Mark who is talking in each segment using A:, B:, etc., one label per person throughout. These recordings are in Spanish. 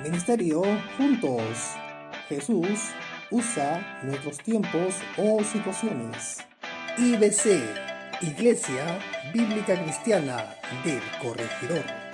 A: Ministerio Juntos. Jesús usa nuestros tiempos o situaciones. IBC, Iglesia Bíblica Cristiana del Corregidor.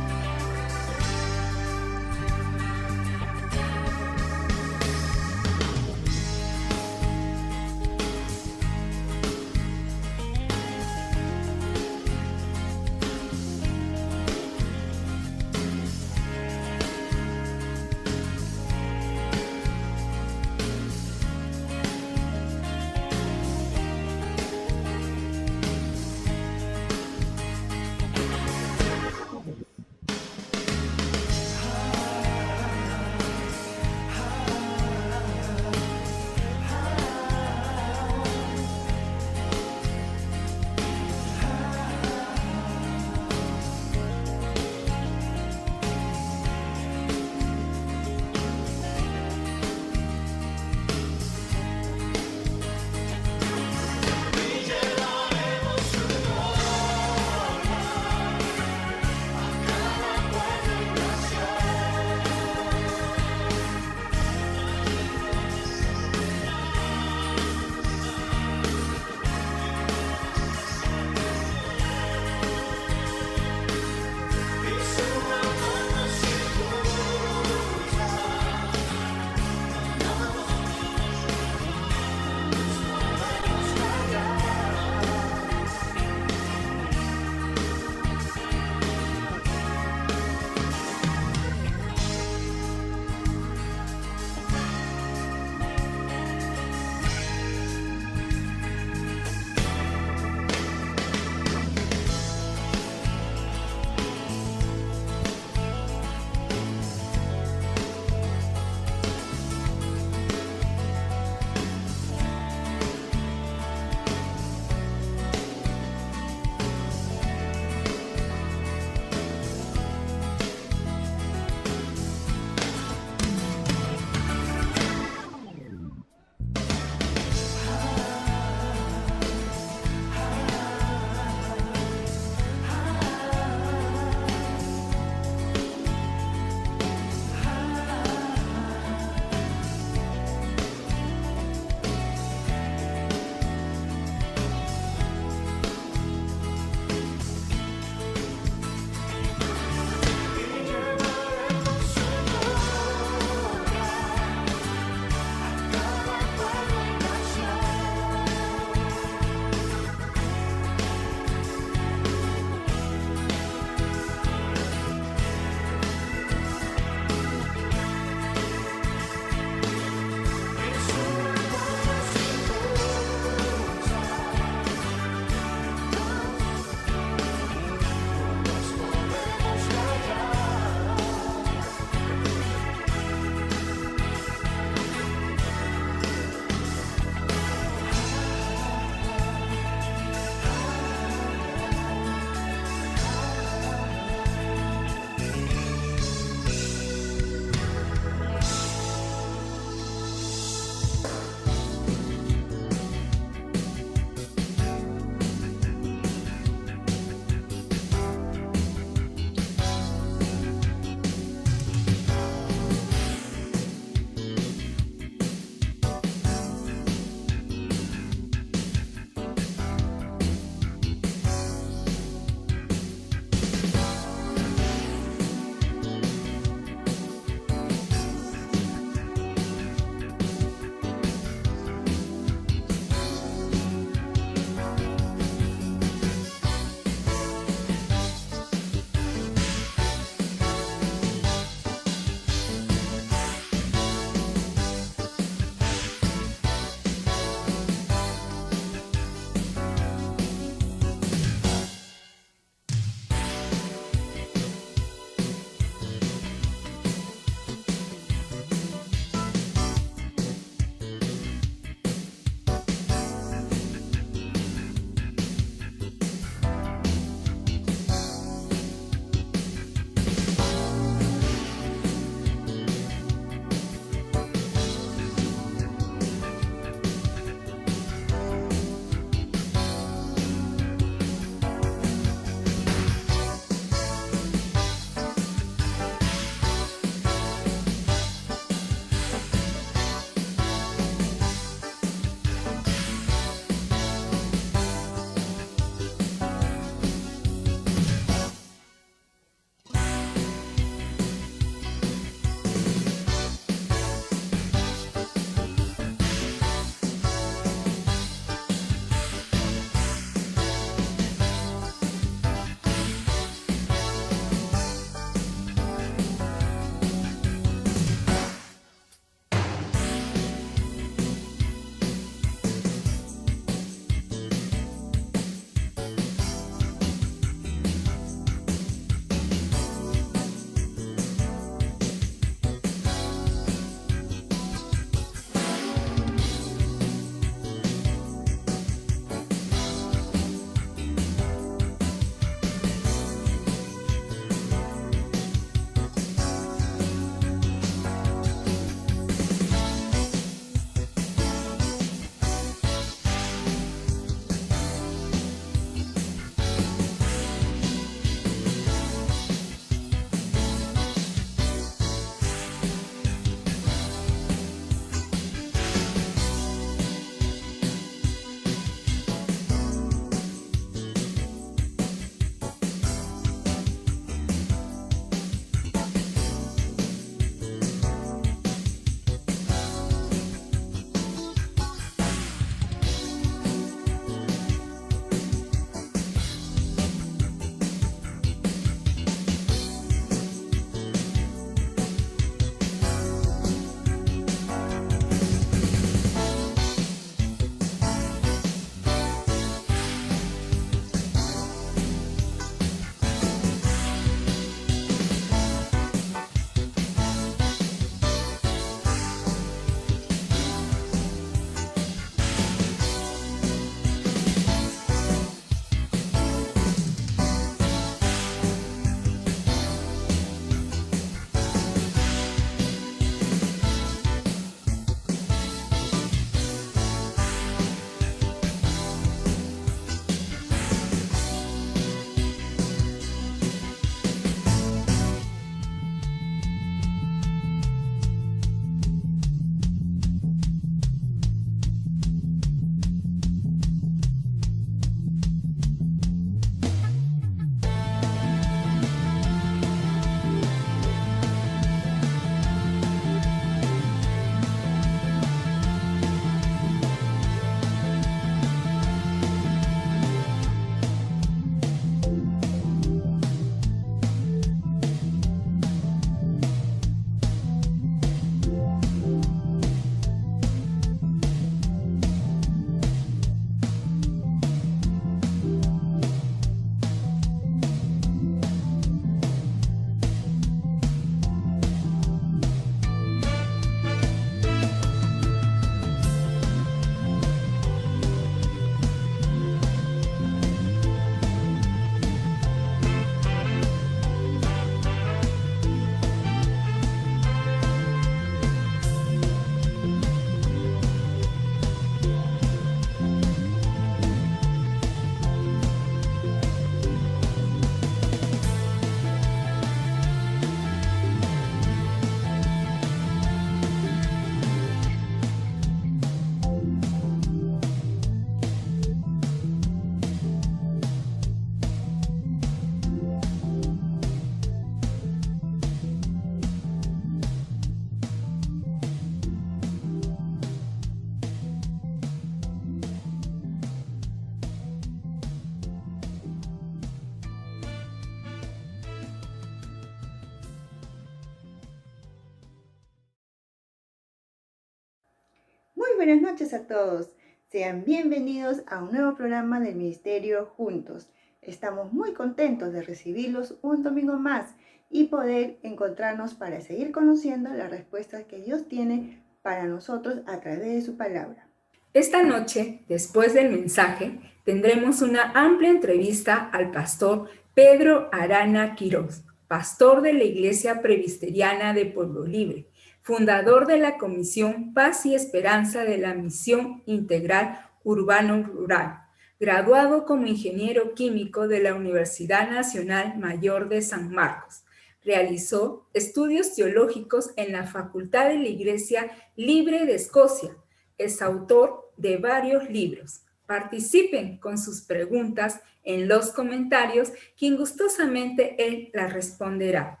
B: buenas noches a todos. Sean bienvenidos a un nuevo programa del Ministerio Juntos. Estamos muy contentos de recibirlos un domingo más y poder encontrarnos para seguir conociendo las respuestas que Dios tiene para nosotros a través de su palabra.
C: Esta noche, después del mensaje, tendremos una amplia entrevista al pastor Pedro Arana Quiroz, pastor de la Iglesia Presbiteriana de Pueblo Libre, fundador de la Comisión Paz y Esperanza de la Misión Integral Urbano-Rural, graduado como ingeniero químico de la Universidad Nacional Mayor de San Marcos. Realizó estudios teológicos en la Facultad de la Iglesia Libre de Escocia. Es autor de varios libros. Participen con sus preguntas en los comentarios, quien gustosamente él las responderá.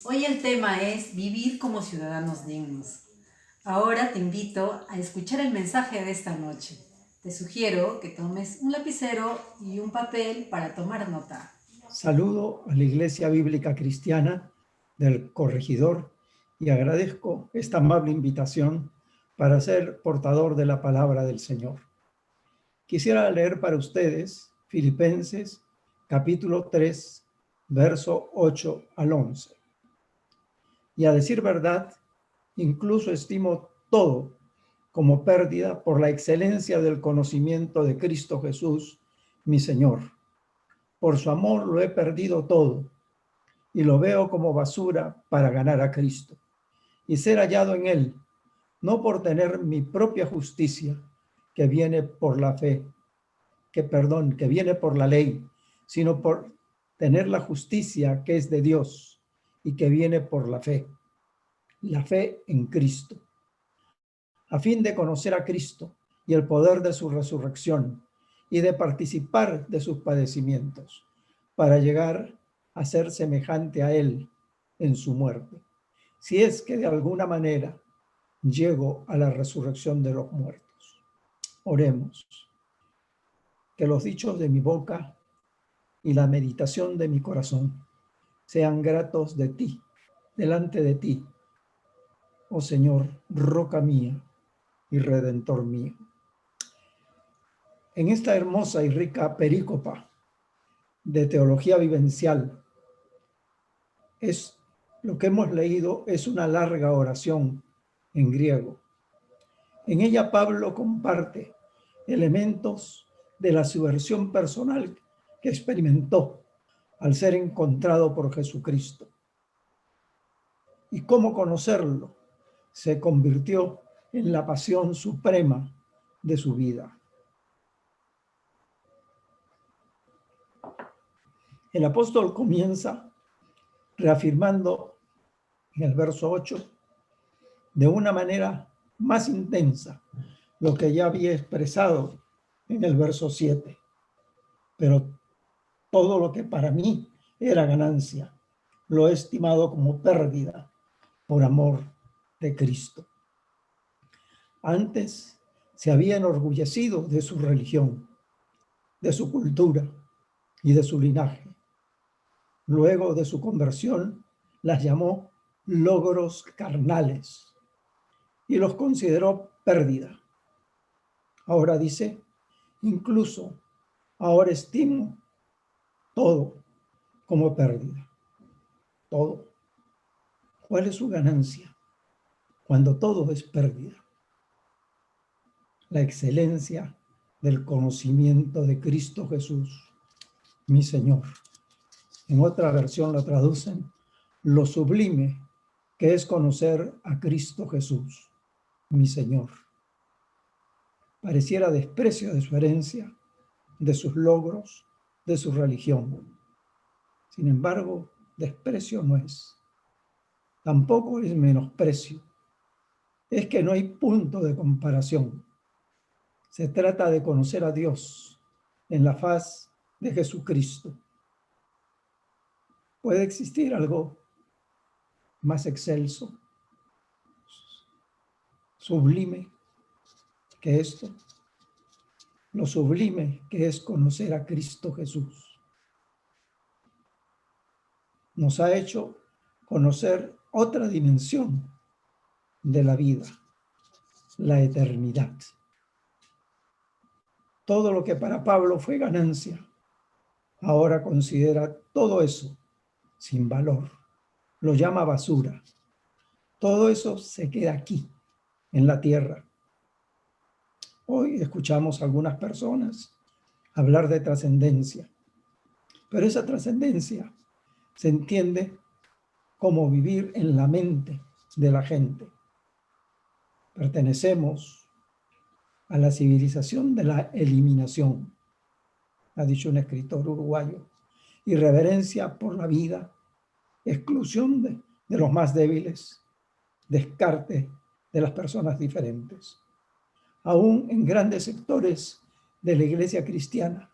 D: Hoy el tema es vivir como ciudadanos dignos. Ahora te invito a escuchar el mensaje de esta noche. Te sugiero que tomes un lapicero y un papel para tomar nota.
E: Saludo a la Iglesia Bíblica Cristiana del Corregidor y agradezco esta amable invitación para ser portador de la palabra del Señor. Quisiera leer para ustedes Filipenses capítulo 3, verso 8 al 11. Y a decir verdad, incluso estimo todo como pérdida por la excelencia del conocimiento de Cristo Jesús, mi Señor. Por su amor lo he perdido todo y lo veo como basura para ganar a Cristo y ser hallado en Él, no por tener mi propia justicia que viene por la fe, que viene por la ley, sino por tener la justicia que es de Dios y que viene por la fe en Cristo, a fin de conocer a Cristo y el poder de su resurrección y de participar de sus padecimientos, para llegar a ser semejante a Él en su muerte, si es que de alguna manera llego a la resurrección de los muertos. Oremos. Que los dichos de mi boca y la meditación de mi corazón sean gratos de ti, delante de ti, oh Señor, roca mía y redentor mío. En esta hermosa y rica perícopa de teología vivencial, lo que hemos leído es una larga oración en griego. En ella Pablo comparte elementos de la subversión personal que experimentó al ser encontrado por Jesucristo. Y cómo conocerlo se convirtió en la pasión suprema de su vida. El apóstol comienza reafirmando en el verso 8 de una manera más intensa lo que ya había expresado en el verso 7. Pero todo lo que para mí era ganancia, lo he estimado como pérdida por amor de Cristo. Antes se había enorgullecido de su religión, de su cultura y de su linaje. Luego de su conversión, las llamó logros carnales y los consideró pérdida. Ahora dice, incluso ahora estimo todo como pérdida. Todo. ¿Cuál es su ganancia cuando todo es pérdida? La excelencia del conocimiento de Cristo Jesús, mi Señor. En otra versión lo traducen, lo sublime que es conocer a Cristo Jesús, mi Señor. Pareciera desprecio de su herencia, de sus logros, de su religión. Sin embargo, desprecio no es. Tampoco es menosprecio. Es que no hay punto de comparación. Se trata de conocer a Dios en la faz de Jesucristo. ¿Puede existir algo más excelso, sublime que esto? Lo sublime que es conocer a Cristo Jesús. Nos ha hecho conocer otra dimensión de la vida. la eternidad. Todo lo que para Pablo fue ganancia, ahora considera todo eso sin valor. Lo llama basura. Todo eso se queda aquí, en la tierra. Hoy escuchamos a algunas personas hablar de trascendencia, pero esa trascendencia se entiende como vivir en la mente de la gente. Pertenecemos a la civilización de la eliminación, ha dicho un escritor uruguayo. Irreverencia por la vida, exclusión de los más débiles, descarte de las personas diferentes. Aún en grandes sectores de la iglesia cristiana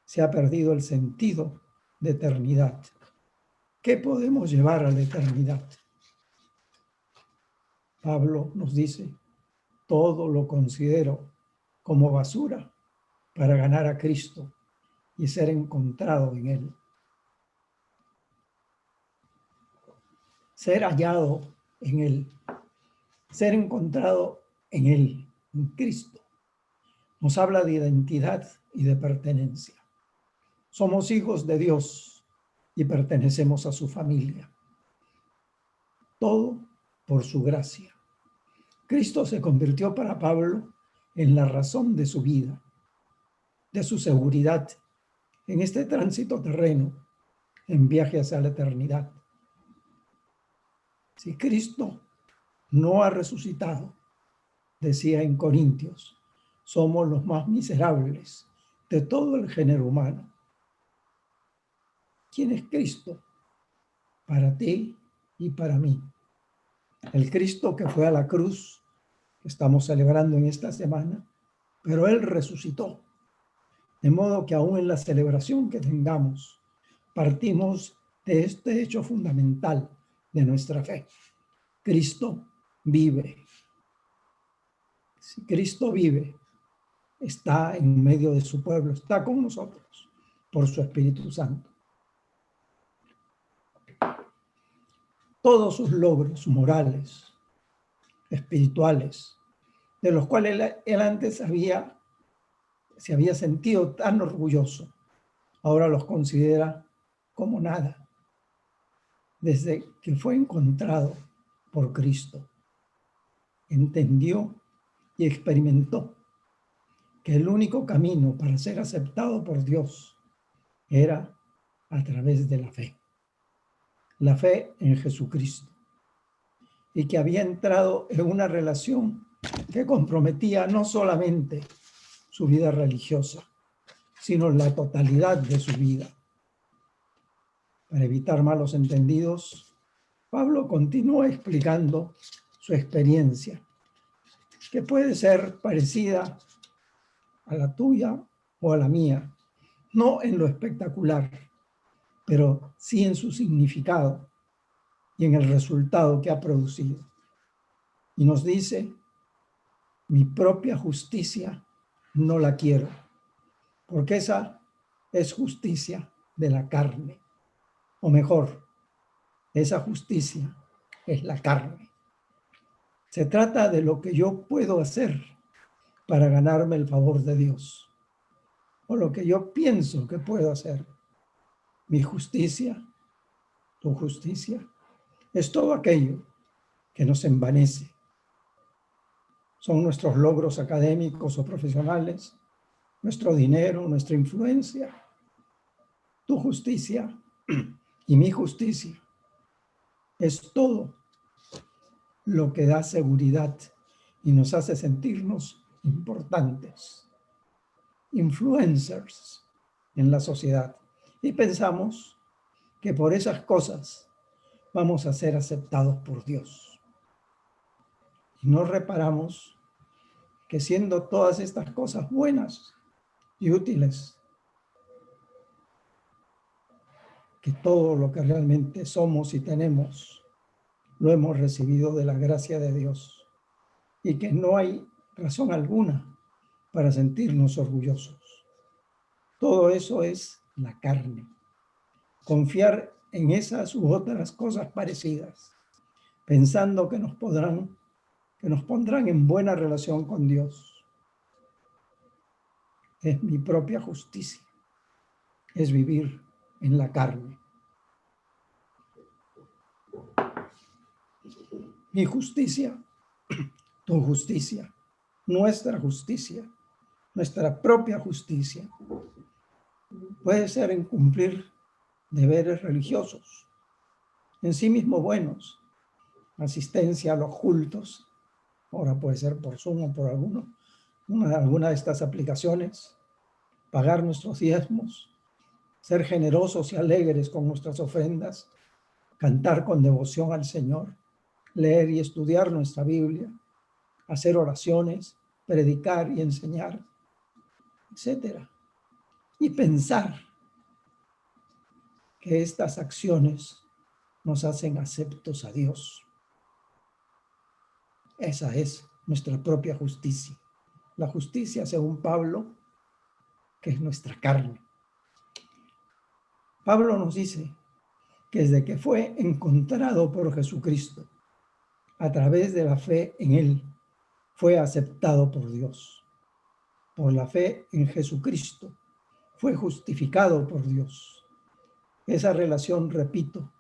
E: se ha perdido el sentido de eternidad. ¿Qué podemos llevar a la eternidad? Pablo nos dice, todo lo considero como basura para ganar a Cristo y ser encontrado en Él. Ser hallado en Él, ser encontrado en Él, en Cristo, nos habla de identidad y de pertenencia. Somos hijos de Dios y pertenecemos a su familia. Todo por su gracia. Cristo se convirtió para Pablo en la razón de su vida, de su seguridad en este tránsito terreno, en viaje hacia la eternidad. Si Cristo no ha resucitado, decía en Corintios, somos los más miserables de todo el género humano. ¿Quién es Cristo? Para ti y para mí. El Cristo que fue a la cruz, que estamos celebrando en esta semana, pero Él resucitó. De modo que aún en la celebración que tengamos, partimos de este hecho fundamental de nuestra fe. Cristo vive. Si Cristo vive, está en medio de su pueblo, está con nosotros por su Espíritu Santo. Todos sus logros morales, espirituales, de los cuales él antes se había sentido tan orgulloso, ahora los considera como nada, desde que fue encontrado por Cristo. Entendió y experimentó que el único camino para ser aceptado por Dios era a través de la fe en Jesucristo, y que había entrado en una relación que comprometía no solamente su vida religiosa, sino la totalidad de su vida. Para evitar malos entendidos, Pablo continúa explicando su experiencia, que puede ser parecida a la tuya o a la mía, no en lo espectacular, pero sí en su significado y en el resultado que ha producido. Y nos dice, mi propia justicia no la quiero, porque esa es justicia de la carne, o mejor, esa justicia es la carne. Se trata de lo que yo puedo hacer para ganarme el favor de Dios, o lo que yo pienso que puedo hacer. Mi justicia, tu justicia, es todo aquello que nos envanece. Son nuestros logros académicos o profesionales, nuestro dinero, nuestra influencia. Tu justicia y mi justicia es todo lo que da seguridad y nos hace sentirnos importantes, influencers en la sociedad. Y pensamos que por esas cosas vamos a ser aceptados por Dios. Y no reparamos que siendo todas estas cosas buenas y útiles, que todo lo que realmente somos y tenemos lo hemos recibido de la gracia de Dios y que no hay razón alguna para sentirnos orgullosos. Todo eso es la carne. Confiar en esas u otras cosas parecidas, pensando que nos podrán que nos pondrán en buena relación con Dios. Es mi propia justicia, es vivir en la carne. Mi justicia, tu justicia, nuestra justicia, nuestra propia justicia, puede ser en cumplir deberes religiosos, en sí mismo buenos, asistencia a los cultos, ahora puede ser por Zoom o por alguna de estas aplicaciones, pagar nuestros diezmos, ser generosos y alegres con nuestras ofrendas, cantar con devoción al Señor, leer y estudiar nuestra Biblia, hacer oraciones, predicar y enseñar, etc. Y pensar que estas acciones nos hacen aceptos a Dios. Esa es nuestra propia justicia. La justicia, según Pablo, que es nuestra carne. Pablo nos dice que desde que fue encontrado por Jesucristo, a través de la fe en Él, fue aceptado por Dios. Por la fe en Jesucristo, fue justificado por Dios. Esa relación, repito,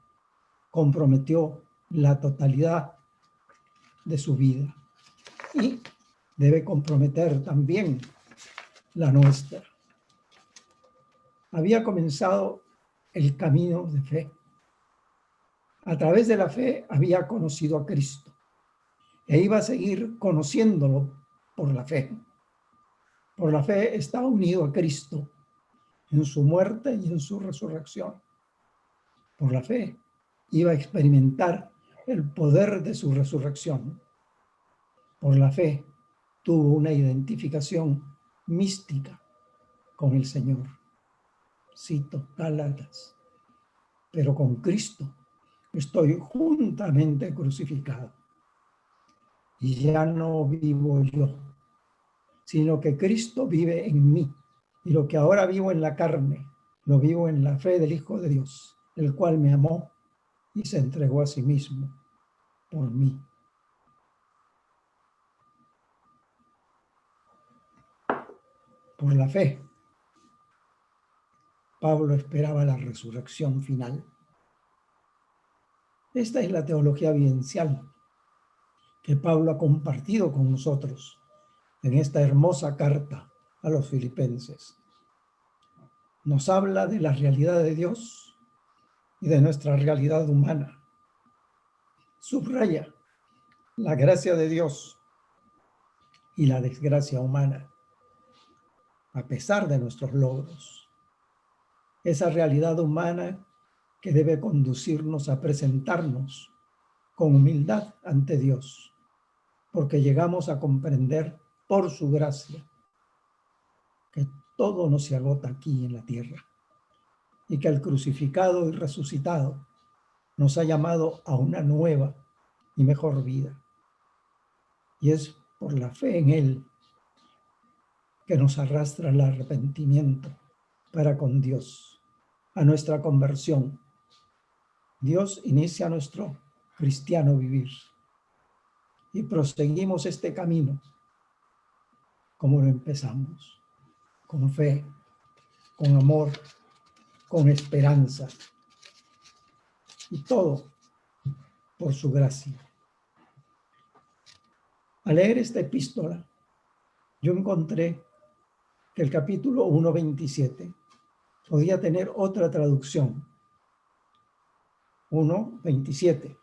E: comprometió la totalidad de su vida y debe comprometer también la nuestra. Había comenzado el camino de fe. A través de la fe había conocido a Cristo e iba a seguir conociéndolo por la fe. Por la fe está unido a Cristo en su muerte y en su resurrección. Por la fe iba a experimentar el poder de su resurrección. Por la fe tuvo una identificación mística con el Señor. Cito Gálatas. Pero con Cristo estoy juntamente crucificado. Y ya no vivo yo, sino que Cristo vive en mí. Y lo que ahora vivo en la carne, lo vivo en la fe del Hijo de Dios, el cual me amó y se entregó a sí mismo por mí. Por la fe, Pablo esperaba la resurrección final. Esta es la teología vivencial que Pablo ha compartido con nosotros en esta hermosa carta a los filipenses. Nos habla de la realidad de Dios y de nuestra realidad humana. Subraya la gracia de Dios y la desgracia humana, a pesar de nuestros logros. Esa realidad humana que debe conducirnos a presentarnos con humildad ante Dios, porque llegamos a comprender por su gracia que todo no se agota aquí en la tierra y que el crucificado y resucitado nos ha llamado a una nueva y mejor vida. Y es por la fe en Él que nos arrastra al arrepentimiento para con Dios, a nuestra conversión. Dios inicia nuestro cristiano vivir y proseguimos este camino como lo empezamos, con fe, con amor, con esperanza y todo por su gracia. Al leer esta epístola, yo encontré que el capítulo 1:27 podía tener otra traducción, 1:27,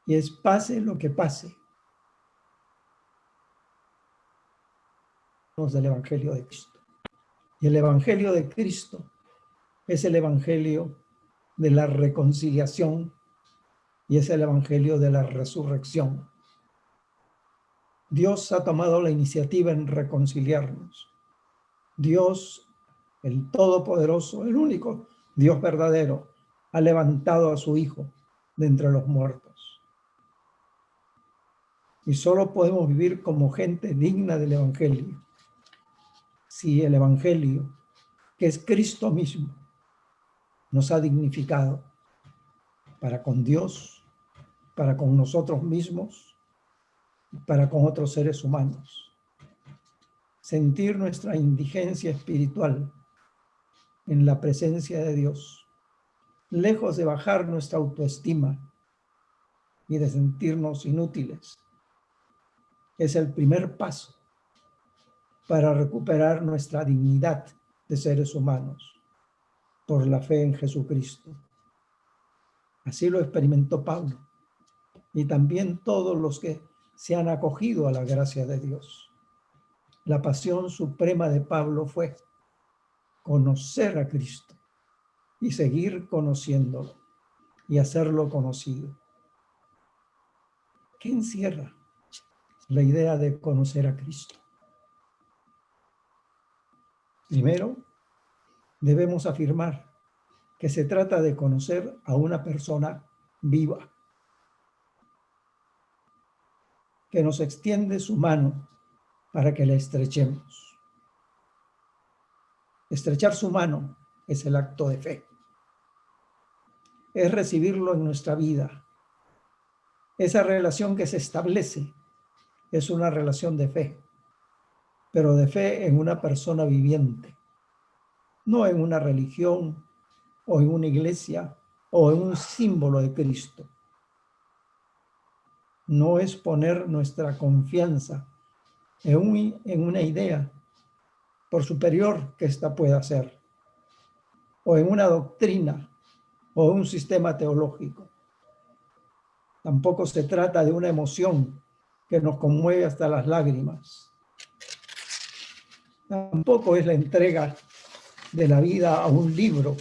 E: y es pase lo que pase. Del Evangelio de Cristo. Y el Evangelio de Cristo es el Evangelio de la reconciliación y es el Evangelio de la resurrección. Dios ha tomado la iniciativa en reconciliarnos. Dios, el Todopoderoso, el único Dios verdadero, ha levantado a su Hijo de entre los muertos. Y solo podemos vivir como gente digna del Evangelio si el Evangelio, que es Cristo mismo, nos ha dignificado para con Dios, para con nosotros mismos para con otros seres humanos. Sentir nuestra indigencia espiritual en la presencia de Dios, lejos de bajar nuestra autoestima y de sentirnos inútiles, es el primer paso para recuperar nuestra dignidad de seres humanos por la fe en Jesucristo. Así lo experimentó Pablo y también todos los que se han acogido a la gracia de Dios. La pasión suprema de Pablo fue conocer a Cristo y seguir conociéndolo y hacerlo conocido. ¿Qué encierra la idea de conocer a Cristo? Primero, debemos afirmar que se trata de conocer a una persona viva, que nos extiende su mano para que la estrechemos. Estrechar su mano es el acto de fe. Es recibirlo en nuestra vida. Esa relación que se establece es una relación de fe, pero de fe en una persona viviente, no en una religión o en una iglesia o en un símbolo de Cristo. No es poner nuestra confianza en una idea, por superior que ésta pueda ser, o en una doctrina o un sistema teológico. Tampoco se trata de una emoción que nos conmueve hasta las lágrimas. Tampoco es la entrega de la vida a un libro.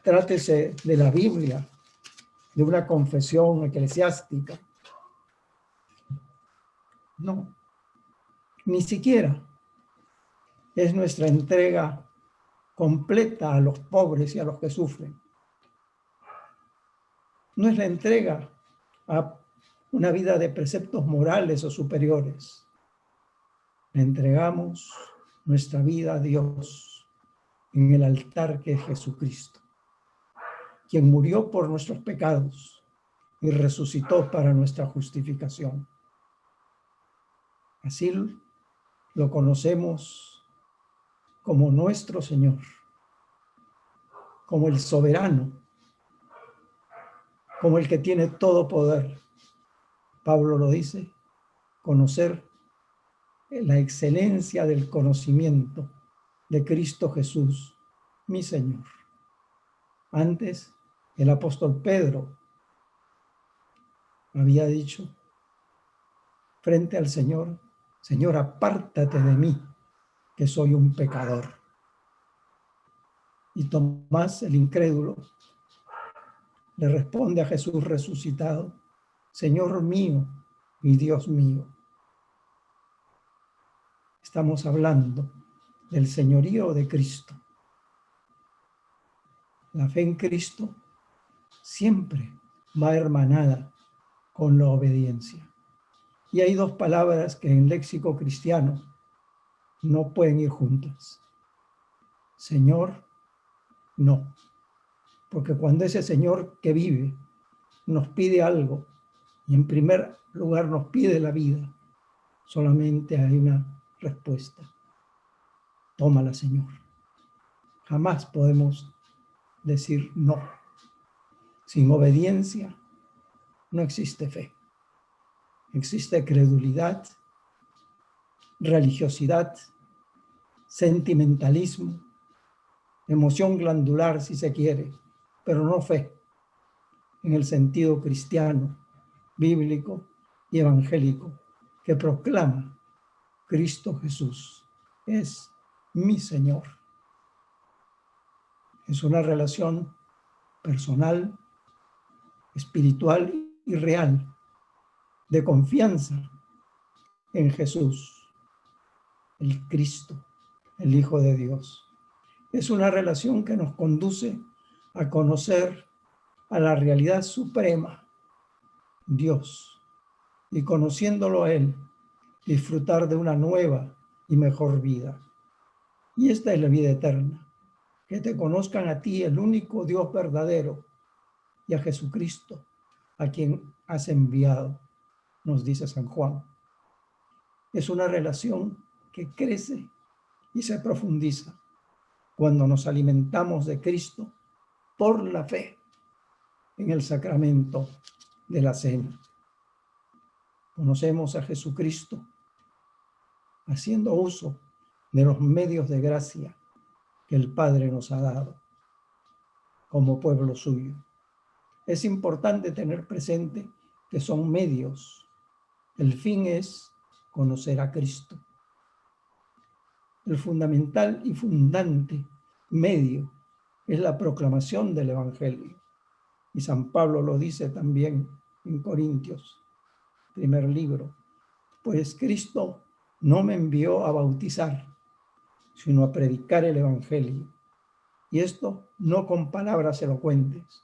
E: Trátese de la Biblia, de una confesión eclesiástica. No, ni siquiera es nuestra entrega completa a los pobres y a los que sufren. No es la entrega a una vida de preceptos morales o superiores. Le entregamos nuestra vida a Dios en el altar que es Jesucristo, quien murió por nuestros pecados y resucitó para nuestra justificación. Así lo conocemos como nuestro Señor, como el soberano, como el que tiene todo poder. Pablo lo dice, conocer la excelencia del conocimiento de Cristo Jesús, mi Señor. Antes, el apóstol Pedro había dicho frente al Señor, Señor, apártate de mí, que soy un pecador. Y Tomás, el incrédulo, le responde a Jesús resucitado, Señor mío y Dios mío. Estamos hablando del señorío de Cristo. La fe en Cristo siempre va hermanada con la obediencia. Y hay dos palabras que en léxico cristiano no pueden ir juntas. Señor, no. Porque cuando ese Señor que vive nos pide algo, y en primer lugar nos pide la vida, solamente hay una respuesta. Tómala, Señor. Jamás podemos decir no. Sin obediencia no existe fe. Existe credulidad, religiosidad, sentimentalismo, emoción glandular si se quiere, pero no fe en el sentido cristiano, bíblico y evangélico que proclama Cristo Jesús es mi Señor. Es una relación personal, espiritual y real de confianza en Jesús, el Cristo, el Hijo de Dios. Es una relación que nos conduce a conocer a la realidad suprema, Dios, y conociéndolo a Él, disfrutar de una nueva y mejor vida. Y esta es la vida eterna, que te conozcan a ti, el único Dios verdadero, y a Jesucristo, a quien has enviado. nos dice San Juan. Es una relación que crece y se profundiza cuando nos alimentamos de Cristo por la fe en el sacramento de la cena. Conocemos a Jesucristo haciendo uso de los medios de gracia que el Padre nos ha dado como pueblo suyo. Es importante tener presente que son medios. El fin es conocer a Cristo. El fundamental y fundante medio es la proclamación del Evangelio. Y San Pablo lo dice también en Corintios, primer libro. Pues Cristo no me envió a bautizar, sino a predicar el Evangelio. Y esto no con palabras elocuentes,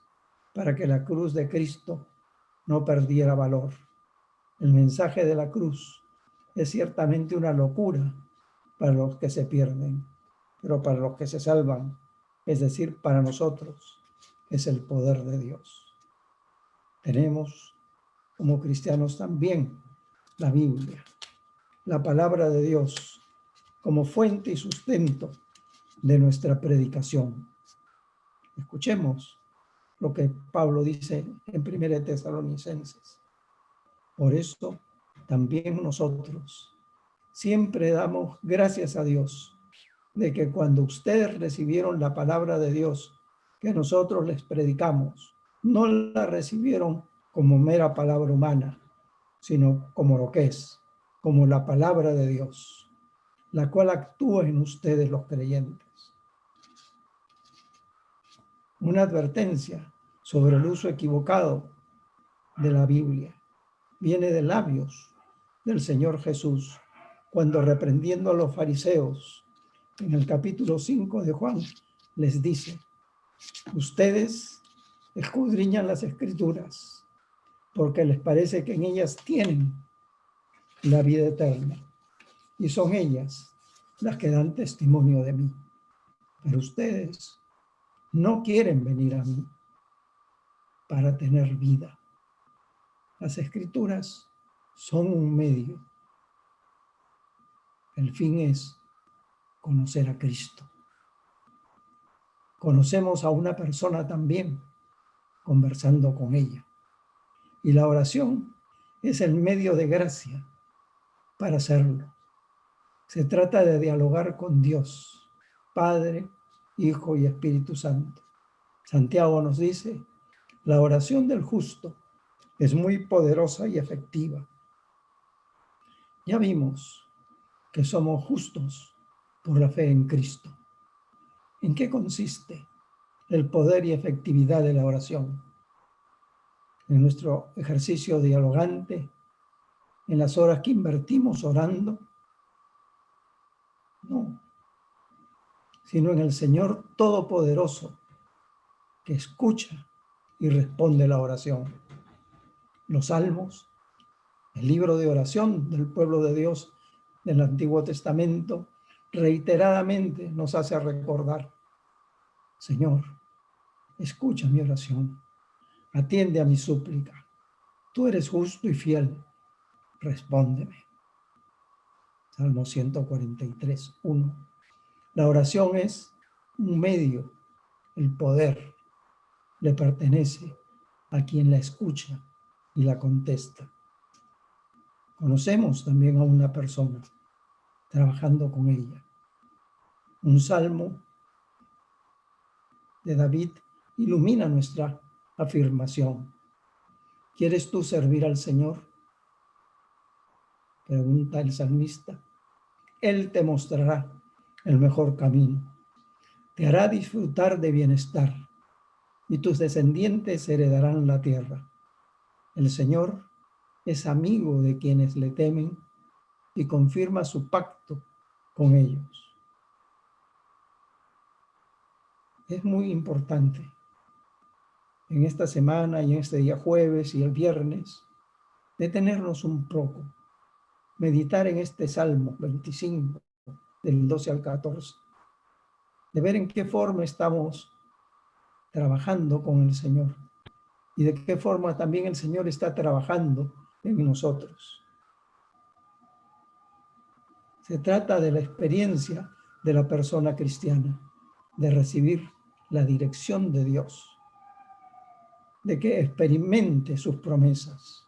E: para que la cruz de Cristo no perdiera valor. El mensaje de la cruz es ciertamente una locura para los que se pierden, pero para los que se salvan, es decir, para nosotros, es el poder de Dios. Tenemos como cristianos también la Biblia, la palabra de Dios, como fuente y sustento de nuestra predicación. Escuchemos lo que Pablo dice en 1 Tesalonicenses. Por eso también nosotros siempre damos gracias a Dios de que cuando ustedes recibieron la palabra de Dios que nosotros les predicamos, no la recibieron como mera palabra humana, sino como lo que es, como la palabra de Dios, la cual actúa en ustedes los creyentes. Una advertencia sobre el uso equivocado de la Biblia viene de labios del Señor Jesús, cuando reprendiendo a los fariseos en el capítulo 5 de Juan, les dice: ustedes escudriñan las Escrituras porque les parece que en ellas tienen la vida eterna y son ellas las que dan testimonio de mí. Pero ustedes no quieren venir a mí para tener vida. Las Escrituras son un medio. El fin es conocer a Cristo. Conocemos a una persona también conversando con ella. Y la oración es el medio de gracia para hacerlo. Se trata de dialogar con Dios, Padre, Hijo y Espíritu Santo. Santiago nos dice: la oración del justo es muy poderosa y efectiva. Ya vimos que somos justos por la fe en Cristo. ¿En qué consiste el poder y efectividad de la oración? En nuestro ejercicio dialogante, en las horas que invertimos orando, no, sino en el Señor Todopoderoso, que escucha y responde la oración. Los salmos, el libro de oración del pueblo de Dios del Antiguo Testamento, reiteradamente nos hace recordar: Señor, escucha mi oración, atiende a mi súplica, tú eres justo y fiel, respóndeme. Salmo 143, 1. La oración es un medio, el poder le pertenece a quien la escucha y la contesta. Conocemos también a una persona trabajando con ella. Un salmo de David ilumina nuestra afirmación. ¿Quieres tú servir al Señor?, pregunta el salmista. Él te mostrará el mejor camino, te hará disfrutar de bienestar y tus descendientes heredarán la tierra. El Señor es amigo de quienes le temen y confirma su pacto con ellos. Es muy importante en esta semana y en este día jueves y el viernes detenernos un poco, meditar en este Salmo 25, del 12 al 14, de ver en qué forma estamos trabajando con el Señor y de qué forma también el Señor está trabajando en nosotros. Se trata de la experiencia de la persona cristiana, de recibir la dirección de Dios, de que experimente sus promesas.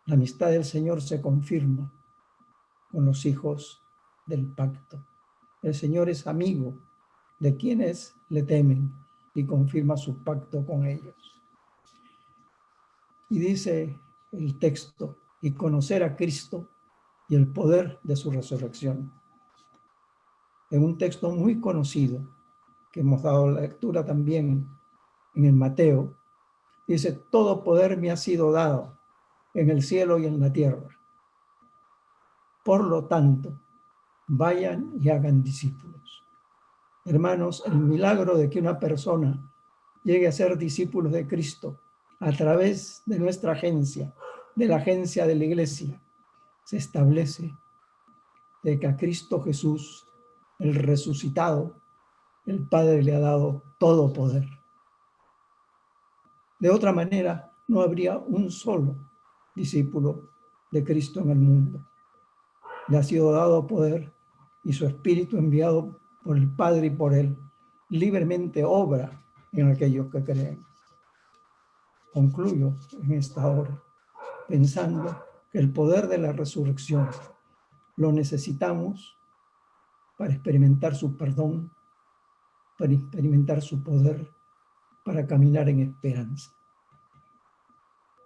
E: La amistad del Señor se confirma con los hijos del pacto. El Señor es amigo de quienes le temen y confirma su pacto con ellos. Y dice el texto, y conocer a Cristo y el poder de su resurrección. En un texto muy conocido, que hemos dado lectura también en el Mateo, dice, todo poder me ha sido dado en el cielo y en la tierra. Por lo tanto, vayan y hagan discípulos. Hermanos, el milagro de que una persona llegue a ser discípulos de Cristo a través de nuestra agencia, de la agencia de la iglesia, se establece de que a Cristo Jesús, el resucitado, el Padre le ha dado todo poder. De otra manera, no habría un solo discípulo de Cristo en el mundo. Le ha sido dado poder y su Espíritu enviado por el Padre y por Él libremente obra en aquellos que creen. Concluyo en esta hora pensando que el poder de la resurrección lo necesitamos para experimentar su perdón, para experimentar su poder, para caminar en esperanza.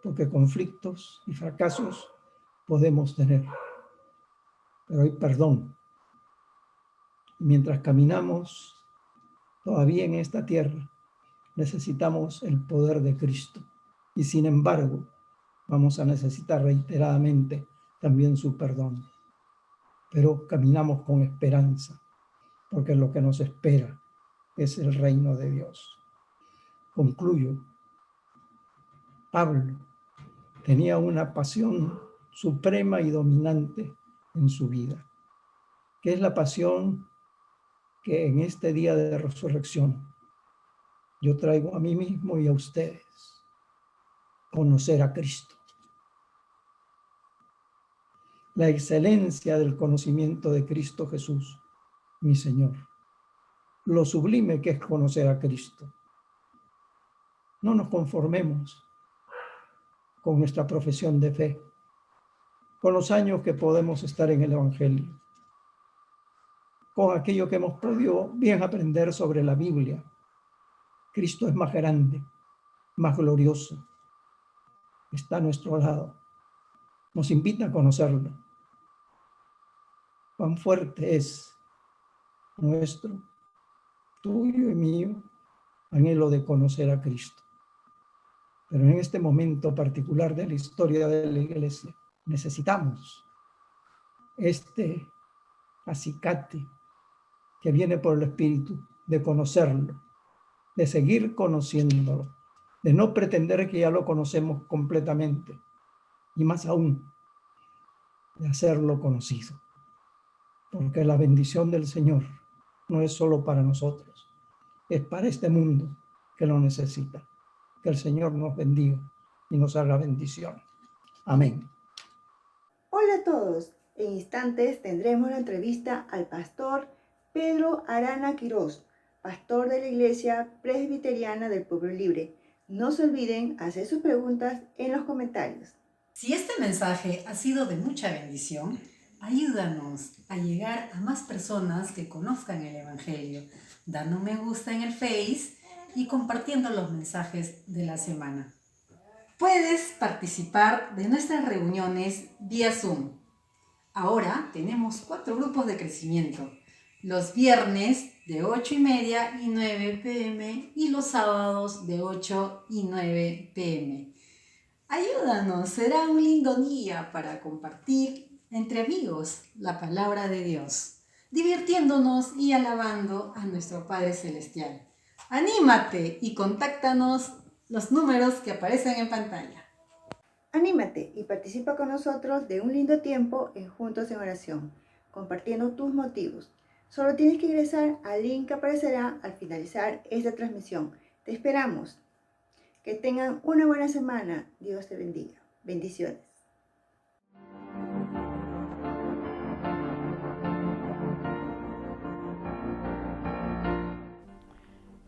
E: Porque conflictos y fracasos podemos tener, pero hay perdón. Y mientras caminamos todavía en esta tierra, necesitamos el poder de Cristo. Y sin embargo, vamos a necesitar reiteradamente también su perdón. Pero caminamos con esperanza, porque lo que nos espera es el reino de Dios. Concluyo. Pablo tenía una pasión suprema y dominante en su vida, que es la pasión que en este día de resurrección yo traigo a mí mismo y a ustedes: conocer a Cristo. La excelencia del conocimiento de Cristo Jesús, mi Señor. Lo sublime que es conocer a Cristo. No nos conformemos con nuestra profesión de fe, con los años que podemos estar en el Evangelio, con aquello que hemos podido bien aprender sobre la Biblia. Cristo es más grande, más glorioso, está a nuestro lado, nos invita a conocerlo. Cuán fuerte es nuestro, tuyo y mío, anhelo de conocer a Cristo. Pero en este momento particular de la historia de la iglesia, necesitamos este acicate que viene por el Espíritu, de conocerlo, de seguir conociéndolo, de no pretender que ya lo conocemos completamente, y más aún, de hacerlo conocido. Porque la bendición del Señor no es solo para nosotros, es para este mundo que lo necesita. Que el Señor nos bendiga y nos haga bendición. Amén.
B: Hola a todos. En instantes tendremos la entrevista al pastor Pedro Arana Quirós, pastor de la Iglesia Presbiteriana del Pueblo Libre. No se olviden hacer sus preguntas en los comentarios.
D: Si este mensaje ha sido de mucha bendición, ayúdanos a llegar a más personas que conozcan el Evangelio, dando un me gusta en el Face y compartiendo los mensajes de la semana. Puedes participar de nuestras reuniones vía Zoom. Ahora tenemos 4 grupos de crecimiento. Los viernes de 8:30 y 9 p.m. y los sábados de 8 y 9 p.m. Ayúdanos, será un lindo día para compartir entre amigos la palabra de Dios, divirtiéndonos y alabando a nuestro Padre Celestial. Anímate y contáctanos los números que aparecen en pantalla.
B: Anímate y participa con nosotros de un lindo tiempo en Juntos en Oración, compartiendo tus motivos. Solo tienes que ingresar al link que aparecerá al finalizar esta transmisión. Te esperamos. Que tengan una buena semana. Dios te bendiga. Bendiciones.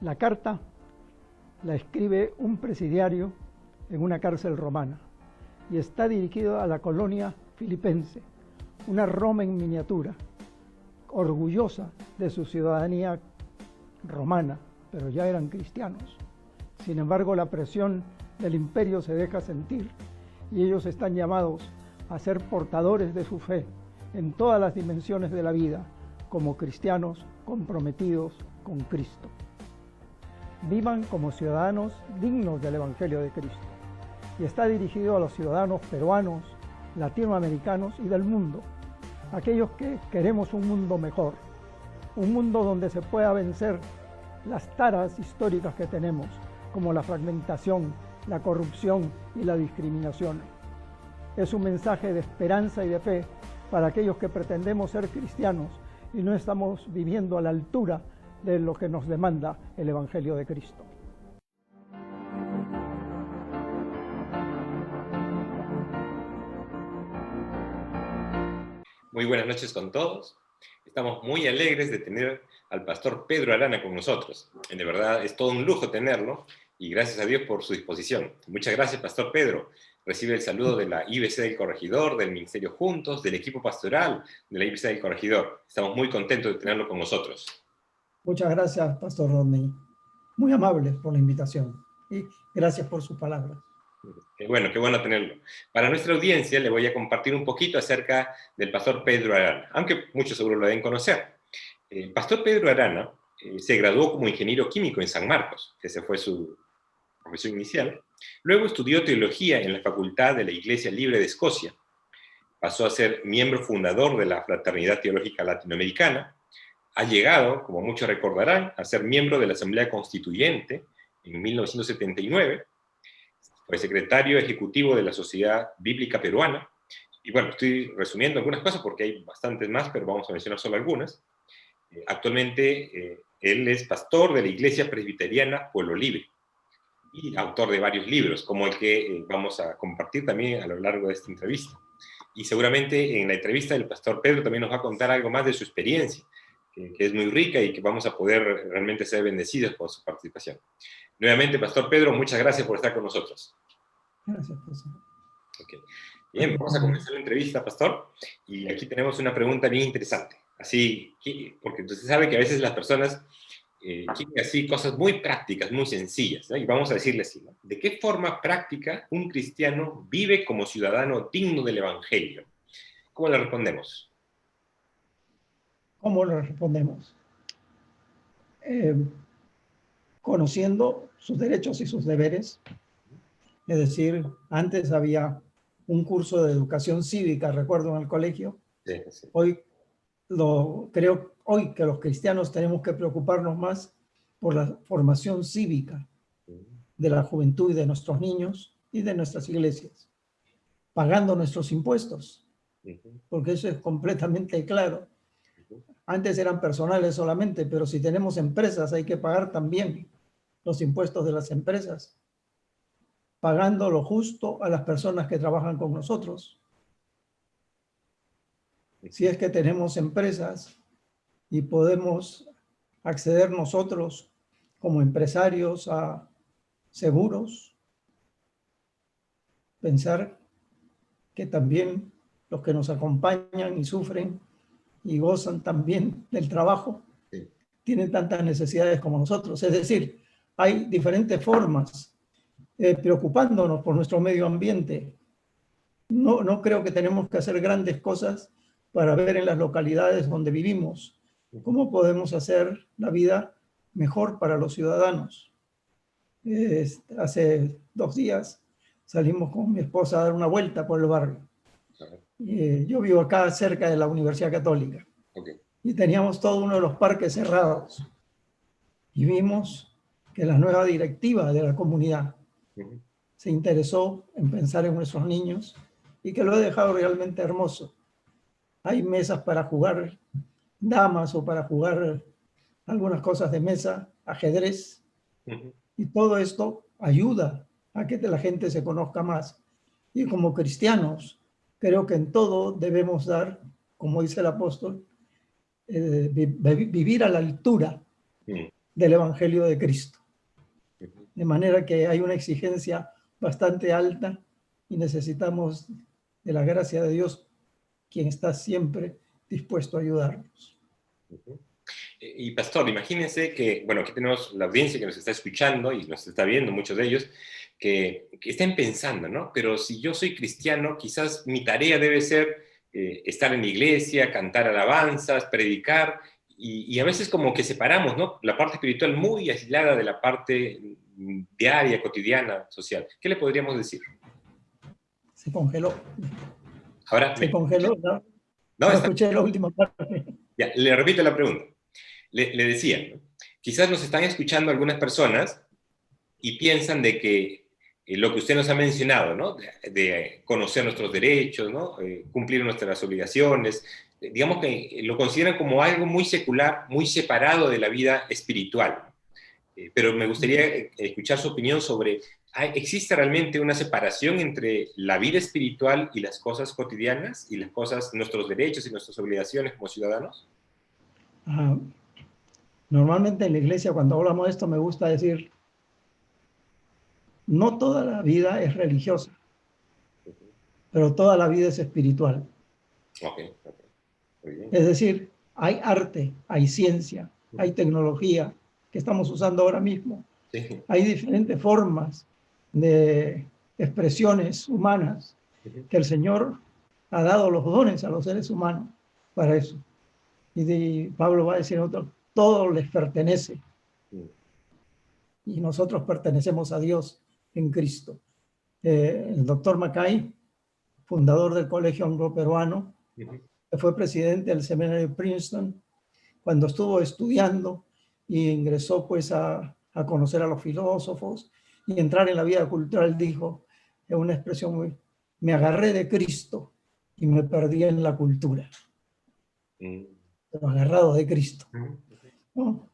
E: La carta la escribe un presidiario en una cárcel romana y está dirigido a la colonia filipense, una Roma en miniatura, orgullosa de su ciudadanía romana, pero ya eran cristianos. Sin embargo, la presión del imperio se deja sentir y ellos están llamados a ser portadores de su fe en todas las dimensiones de la vida, como cristianos comprometidos con Cristo. Vivan como ciudadanos dignos del Evangelio de Cristo. Y está dirigido a los ciudadanos peruanos, latinoamericanos y del mundo, aquellos que queremos un mundo mejor, un mundo donde se pueda vencer las taras históricas que tenemos, como la fragmentación, la corrupción y la discriminación. Es un mensaje de esperanza y de fe para aquellos que pretendemos ser cristianos y no estamos viviendo a la altura de lo que nos demanda el Evangelio de Cristo.
F: Muy buenas noches con todos. Estamos muy alegres de tener al pastor Pedro Arana con nosotros. De verdad, es todo un lujo tenerlo y gracias a Dios por su disposición. Muchas gracias, pastor Pedro. Recibe el saludo de la IBC del Corregidor, del Ministerio Juntos, del equipo pastoral de la IBC del Corregidor. Estamos muy contentos de tenerlo con nosotros.
E: Muchas gracias, pastor Rodney. Muy amables por la invitación y gracias por sus palabras.
F: Qué bueno tenerlo. Para nuestra audiencia le voy a compartir un poquito acerca del pastor Pedro Arana, aunque muchos seguro lo deben conocer. El pastor Pedro Arana se graduó como ingeniero químico en San Marcos, que esa fue su profesión inicial. Luego estudió teología en la Facultad de la Iglesia Libre de Escocia. Pasó a ser miembro fundador de la Fraternidad Teológica Latinoamericana. Ha llegado, como muchos recordarán, a ser miembro de la Asamblea Constituyente en 1979. Fue secretario ejecutivo de la Sociedad Bíblica Peruana. Y bueno, estoy resumiendo algunas cosas porque hay bastantes más, pero vamos a mencionar solo algunas. Actualmente él es pastor de la Iglesia Presbiteriana Pueblo Libre y autor de varios libros, como el que vamos a compartir también a lo largo de esta entrevista. Y seguramente en la entrevista del pastor Pedro también nos va a contar algo más de su experiencia, que es muy rica y que vamos a poder realmente ser bendecidos por su participación. Nuevamente, pastor Pedro, muchas gracias por estar con nosotros.
E: Gracias, pastor.
F: Okay. Bien, vamos a comenzar la entrevista, pastor. Y aquí tenemos una pregunta bien interesante. Así, porque usted sabe que a veces las personas quieren así cosas muy prácticas, muy sencillas, ¿no? Y vamos a decirle así, ¿no? ¿De qué forma práctica un cristiano vive como ciudadano digno del Evangelio? ¿Cómo le respondemos?
E: ¿Cómo le respondemos? Conociendo sus derechos y sus deberes. Es decir, antes había un curso de educación cívica, recuerdo, en el colegio.
F: Sí, sí.
E: Creo hoy que los cristianos tenemos que preocuparnos más por la formación cívica de la juventud y de nuestros niños y de nuestras iglesias, pagando nuestros impuestos, porque eso es completamente claro. Antes eran personales solamente, pero si tenemos empresas hay que pagar también los impuestos de las empresas, pagando lo justo a las personas que trabajan con nosotros. Si es que tenemos empresas y podemos acceder nosotros como empresarios a seguros, pensar que también los que nos acompañan y sufren y gozan también del trabajo, sí, tienen tantas necesidades como nosotros. Es decir, hay diferentes formas preocupándonos por nuestro medio ambiente. No creo que tenemos que hacer grandes cosas para ver en las localidades donde vivimos cómo podemos hacer la vida mejor para los ciudadanos. Hace 2 días salimos con mi esposa a dar una vuelta por el barrio. Yo vivo acá cerca de la Universidad Católica. Okay. Y teníamos todo uno de los parques cerrados. Y vimos que la nueva directiva de la comunidad se interesó en pensar en nuestros niños y que lo ha dejado realmente hermoso. Hay mesas para jugar damas o para jugar algunas cosas de mesa, ajedrez. Y todo esto ayuda a que la gente se conozca más Y como cristianos, creo que en todo debemos dar, como dice el apóstol, vivir a la altura del Evangelio de Cristo. De manera que hay una exigencia bastante alta y necesitamos de la gracia de Dios, quien está siempre dispuesto a ayudarnos.
F: Y pastor, imagínense que, bueno, aquí tenemos la audiencia que nos está escuchando y nos está viendo, muchos de ellos, que estén pensando, ¿no? Pero si yo soy cristiano, quizás mi tarea debe ser estar en la iglesia, cantar alabanzas, predicar, y a veces como que separamos, ¿no? La parte espiritual muy aislada de la parte diaria, cotidiana, social. ¿Qué le podríamos decir?
E: Se congeló.
F: Ahora,
E: Se congeló. No,
F: no,
E: escuché la última parte.
F: Ya, le repito la pregunta. Le decía, ¿no? Quizás nos están escuchando algunas personas y piensan de que lo que usted nos ha mencionado, ¿no? De conocer nuestros derechos, ¿no? Cumplir nuestras obligaciones, digamos que lo consideran como algo muy secular, muy separado de la vida espiritual. Pero me gustaría escuchar su opinión sobre, ¿existe realmente una separación entre la vida espiritual y las cosas cotidianas y las cosas, nuestros derechos y nuestras obligaciones como ciudadanos?
E: Normalmente en la iglesia, cuando hablamos de esto, me gusta decir, no toda la vida es religiosa, pero toda la vida es espiritual.
F: Okay. Muy bien.
E: Es decir, hay arte, hay ciencia, hay tecnología que estamos usando ahora mismo.
F: Sí.
E: Hay diferentes formas de expresiones humanas que el Señor ha dado los dones a los seres humanos para eso. Y Pablo va a decir a otros, todo les pertenece. Y nosotros pertenecemos a Dios en Cristo. El doctor Mackay, fundador del Colegio Anglo-Peruano, que fue presidente del seminario de Princeton, cuando estuvo estudiando y ingresó pues a conocer a los filósofos y entrar en la vida cultural, dijo, en una expresión muy, me agarré de Cristo y me perdí en la cultura. Pero agarrado de Cristo, ¿no?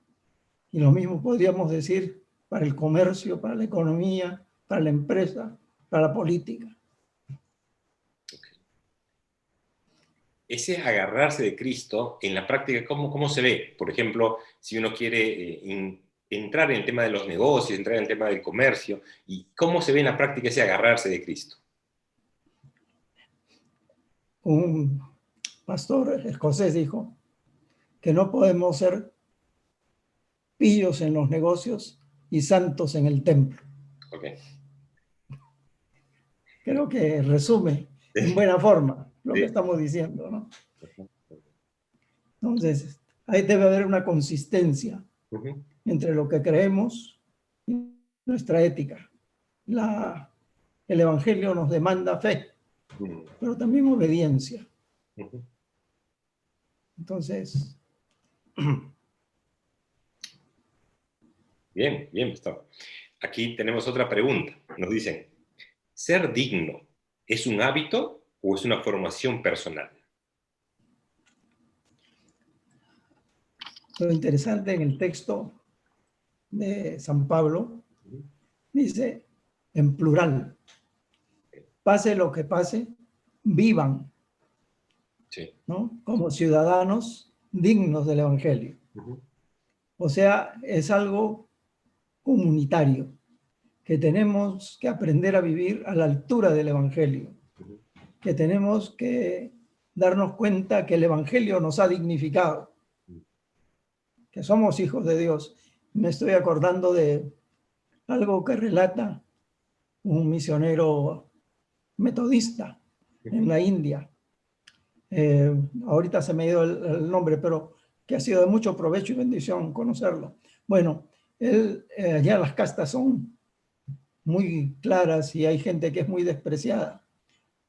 E: Y lo mismo podríamos decir para el comercio, para la economía, para la empresa, para la política.
F: Ese agarrarse de Cristo, en la práctica, ¿cómo se ve? Por ejemplo, si uno quiere entrar en el tema de los negocios, entrar en el tema del comercio, ¿y cómo se ve en la práctica ese agarrarse de Cristo?
E: Un pastor escocés dijo que no podemos ser pillos en los negocios y santos en el templo.
F: Okay.
E: Creo que resume en buena forma lo que estamos diciendo, ¿no? Entonces, ahí debe haber una consistencia entre lo que creemos y nuestra ética. El Evangelio nos demanda fe, pero también obediencia. Entonces...
F: Bien, pastor. Aquí tenemos otra pregunta. Nos dicen, ¿ser digno es un hábito o es una formación personal?
E: Lo interesante en el texto de San Pablo dice en plural, pase lo que pase, vivan,
F: Sí.
E: ¿no? Como ciudadanos dignos del Evangelio. O sea, es algo comunitario, que tenemos que aprender a vivir a la altura del Evangelio, que tenemos que darnos cuenta que el Evangelio nos ha dignificado, que somos hijos de Dios. Me estoy acordando de algo que relata un misionero metodista en la India. Ahorita se me ha ido el nombre, pero que ha sido de mucho provecho y bendición conocerlo. Bueno, allá las castas son muy claras y hay gente que es muy despreciada.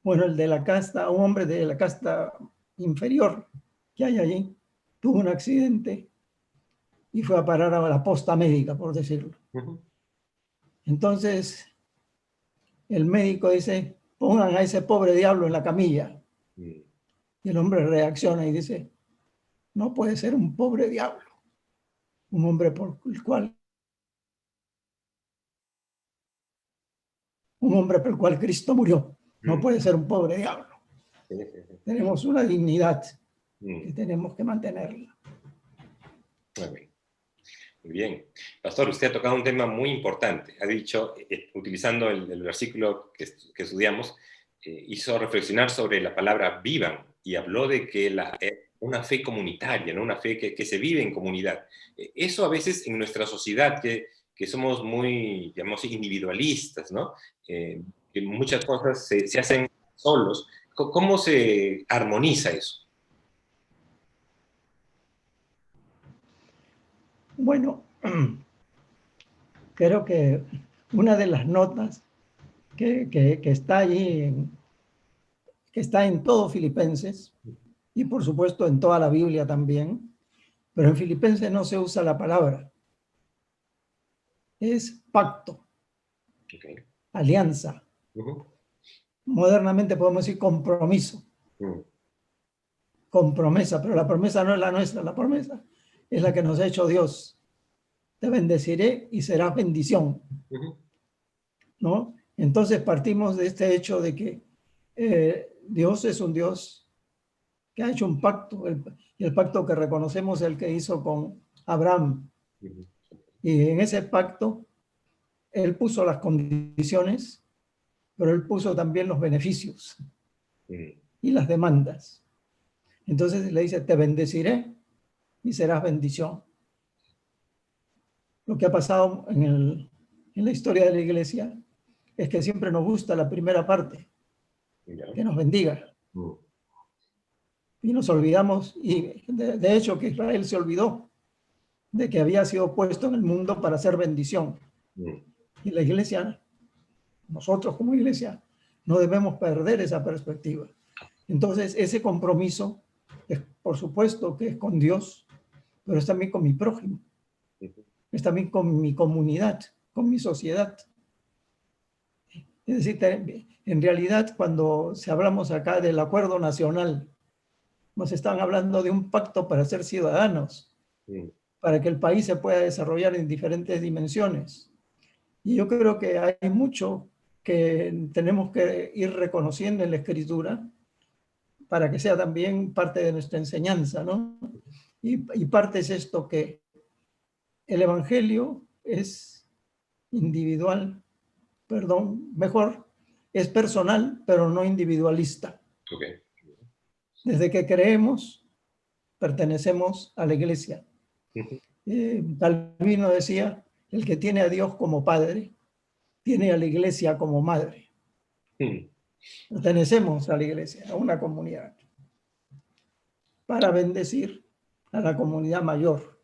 E: Bueno, el de la casta, un hombre de la casta inferior que hay allí, tuvo un accidente y fue a parar a la posta médica, por decirlo. Entonces, el médico dice, pongan a ese pobre diablo en la camilla. Y el hombre reacciona y dice, no puede ser un pobre diablo, un hombre por el cual Cristo murió. No puede ser un pobre diablo.
F: Sí, sí, sí.
E: Tenemos una dignidad
F: Mm.
E: que tenemos que mantenerla.
F: Ok. Muy bien. Pastor, usted ha tocado un tema muy importante. Ha dicho, utilizando el versículo que estudiamos, hizo reflexionar sobre la palabra vivan y habló de que una fe comunitaria, ¿no? Una fe que se vive en comunidad. Eso a veces en nuestra sociedad, que somos muy, digamos, individualistas, ¿no? Que muchas cosas se hacen solos. ¿Cómo se armoniza eso?
E: Bueno, creo que una de las notas que está allí, que está en todo Filipenses, y por supuesto en toda la Biblia también, pero en Filipenses no se usa la palabra. Es pacto,
F: Okay.
E: alianza.
F: Uh-huh.
E: Modernamente podemos decir compromiso, compromesa, pero la promesa no es la nuestra, la promesa es la que nos ha hecho Dios. Te bendeciré y serás bendición,
F: Uh-huh.
E: ¿no? Entonces partimos de este hecho de que Dios es un Dios que ha hecho un pacto, y el pacto que reconocemos es el que hizo con Abraham.
F: Uh-huh.
E: Y en ese pacto, él puso las condiciones, pero él puso también los beneficios y las demandas. Entonces le dice, te bendeciré y serás bendición. Lo que ha pasado en la historia de la iglesia es que siempre nos gusta la primera parte, que nos bendiga. Y nos olvidamos, y de hecho que Israel se olvidó de que había sido puesto en el mundo para ser bendición. Y la iglesia, nosotros como iglesia, no debemos perder esa perspectiva. Entonces, ese compromiso, es, por supuesto que es con Dios, pero es también con mi prójimo, es también con mi comunidad, con mi sociedad. Es decir, en realidad, cuando se hablamos acá del acuerdo nacional, nos están hablando de un pacto para ser ciudadanos, para que el país se pueda desarrollar en diferentes dimensiones. Y yo creo que hay mucho que tenemos que ir reconociendo en la Escritura para que sea también parte de nuestra enseñanza, ¿no? Y parte es esto, que el Evangelio es individual, mejor, es personal, pero no individualista.
F: Okay.
E: Desde que creemos, pertenecemos a la iglesia. Calvino decía, el que tiene a Dios como padre, tiene a la iglesia como madre. Pertenecemos a la iglesia, a una comunidad, para bendecir a la comunidad mayor,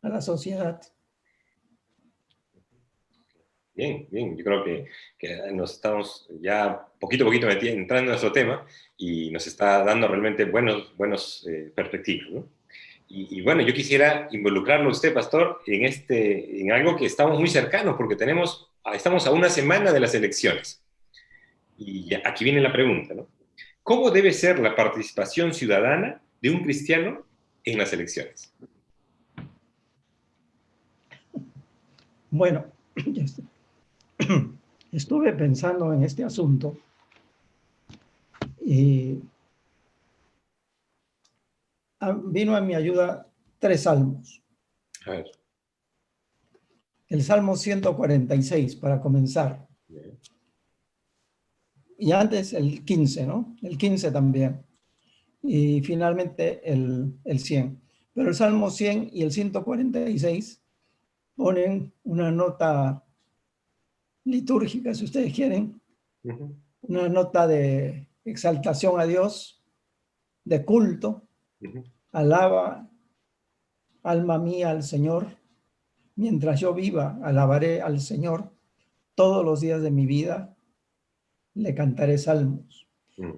E: a la sociedad.
F: Bien, bien. Yo creo que nos estamos ya poquito a poquito entrando en nuestro tema y nos está dando realmente buenos perspectivas, ¿no? Y bueno, yo quisiera involucrarlo a usted, pastor, en algo que estamos muy cercanos, porque estamos a una semana de las elecciones. Y aquí viene la pregunta, ¿no? ¿Cómo debe ser la participación ciudadana de un cristiano en las elecciones?
E: Bueno, estuve pensando en este asunto y vino a mi ayuda 3 salmos.
F: A ver.
E: El Salmo 146, para comenzar.
F: Bien.
E: Y antes el 15, ¿no? El 15 también. Y finalmente el 100. Pero el Salmo 100 y el 146 ponen una nota litúrgica, si ustedes quieren, una nota de exaltación a Dios, de culto. Alaba, alma mía, al Señor. Mientras yo viva, alabaré al Señor. Todos los días de mi vida le cantaré salmos.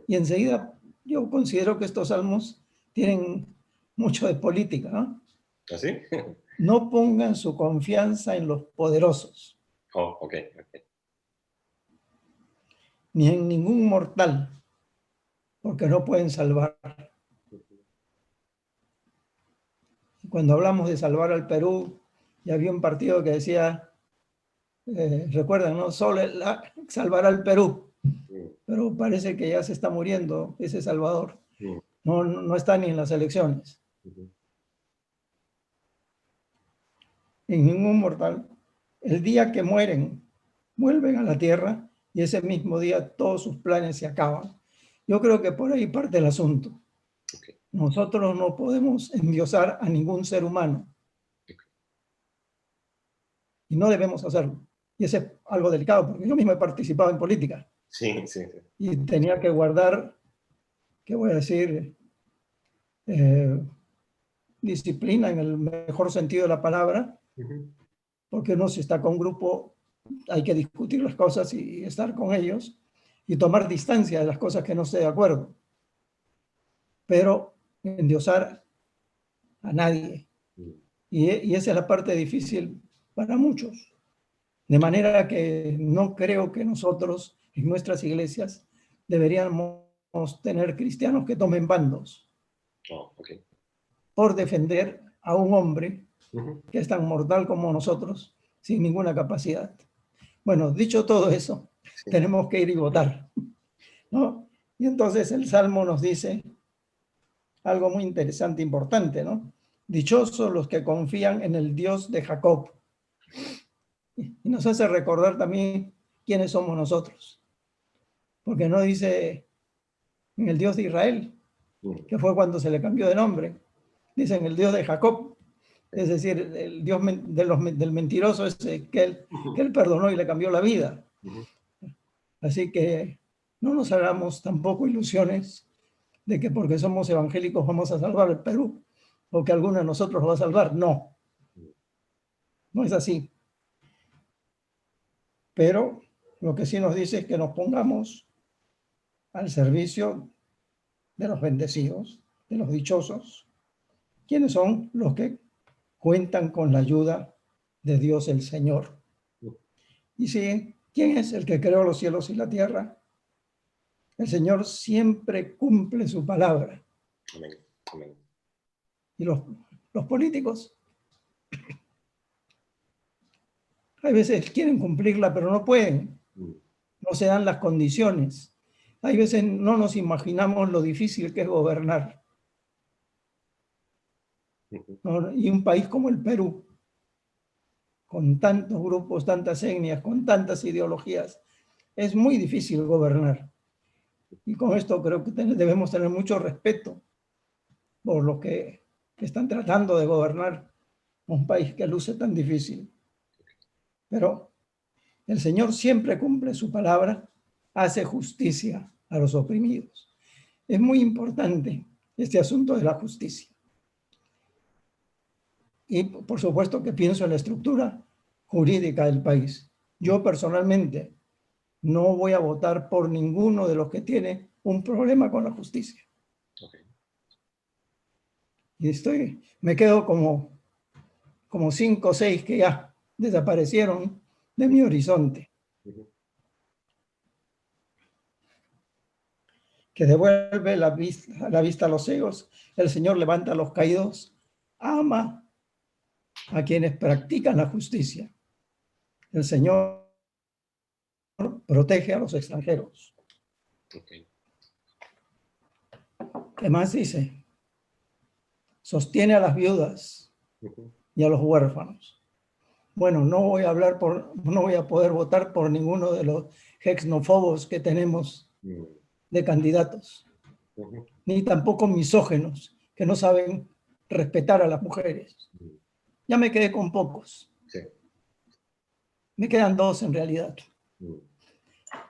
E: Y enseguida yo considero que estos salmos tienen mucho de política, ¿no?
F: ¿Así?
E: No pongan su confianza en los poderosos.
F: Oh, ok.
E: Ni en ningún mortal, porque no pueden salvar. Cuando hablamos de salvar al Perú, ya había un partido que decía, recuerdan, ¿no? Solo salvar al Perú. pero parece que ya se está muriendo ese Salvador.
F: Mm.
E: No está ni en las elecciones.
F: Ujú.
E: En ningún mortal. El día que mueren, vuelven a la tierra y ese mismo día todos sus planes se acaban. Yo creo que por ahí parte el asunto.
F: Okay.
E: Nosotros no podemos endiosar a ningún ser humano. Y no debemos hacerlo. Y ese es algo delicado, porque yo mismo he participado en política.
F: Sí, sí, sí.
E: Y tenía que guardar, ¿qué voy a decir? Disciplina en el mejor sentido de la palabra,
F: Ujú.
E: porque no, si está con un grupo, hay que discutir las cosas y estar con ellos y tomar distancia de las cosas que no esté de acuerdo. Pero endiosar a nadie.
F: Mm.
E: Y esa es la parte difícil para muchos. De manera que no creo que nosotros en nuestras iglesias deberíamos tener cristianos que tomen bandos
F: Oh, okay.
E: por defender a un hombre
F: Ujú.
E: que es tan mortal como nosotros, sin ninguna capacidad. Bueno, dicho todo eso,
F: Sí.
E: tenemos que ir y votar, ¿no? Y entonces el Salmo nos dice algo muy interesante, importante, ¿no? Dichosos los que confían en el Dios de Jacob. Y nos hace recordar también quiénes somos nosotros. Porque no dice en el Dios de Israel,
F: Mm.
E: que fue cuando se le cambió de nombre. Dice en el Dios de Jacob, es decir, el Dios del mentiroso ese que él perdonó y le cambió la vida.
F: Ujú.
E: Así que no nos hagamos tampoco ilusiones de que porque somos evangélicos vamos a salvar el Perú o que alguno de nosotros lo va a salvar. No, no es así. Pero lo que sí nos dice es que nos pongamos al servicio de los bendecidos, de los dichosos, quienes son los que cuentan con la ayuda de Dios el Señor. Y sí, ¿quién es el que creó los cielos y la tierra? El Señor siempre cumple su palabra.
F: Amén. Amén.
E: Y los políticos a veces quieren cumplirla, pero no pueden.
F: Mm.
E: No se dan las condiciones. Hay veces no nos imaginamos lo difícil que es gobernar.
F: Ujú.
E: ¿No? Y un país como el Perú, con tantos grupos, tantas etnias, con tantas ideologías, es muy difícil gobernar. Y con esto creo que debemos tener mucho respeto por los que están tratando de gobernar un país que luce tan difícil. Pero el Señor siempre cumple su palabra, hace justicia a los oprimidos. Es muy importante este asunto de la justicia. Y por supuesto que pienso en la estructura jurídica del país. Yo personalmente no voy a votar por ninguno de los que tiene un problema con la justicia.
F: Okay.
E: Y me quedo como 5 o 6 que ya desaparecieron de mi horizonte.
F: Ujú.
E: Que devuelve la vista a los ciegos, el Señor levanta a los caídos, ama a quienes practican la justicia. El Señor protege a los extranjeros.
F: Okay.
E: ¿Qué más dice? Sostiene a las viudas
F: Ujú.
E: y a los huérfanos. Bueno, no voy a poder votar por ninguno de los xenófobos que tenemos
F: Mm.
E: de candidatos,
F: Ujú.
E: ni tampoco misógenos que no saben respetar a las mujeres.
F: Mm.
E: Ya me quedé con pocos.
F: Sí.
E: Me quedan 2 en realidad.
F: Mm.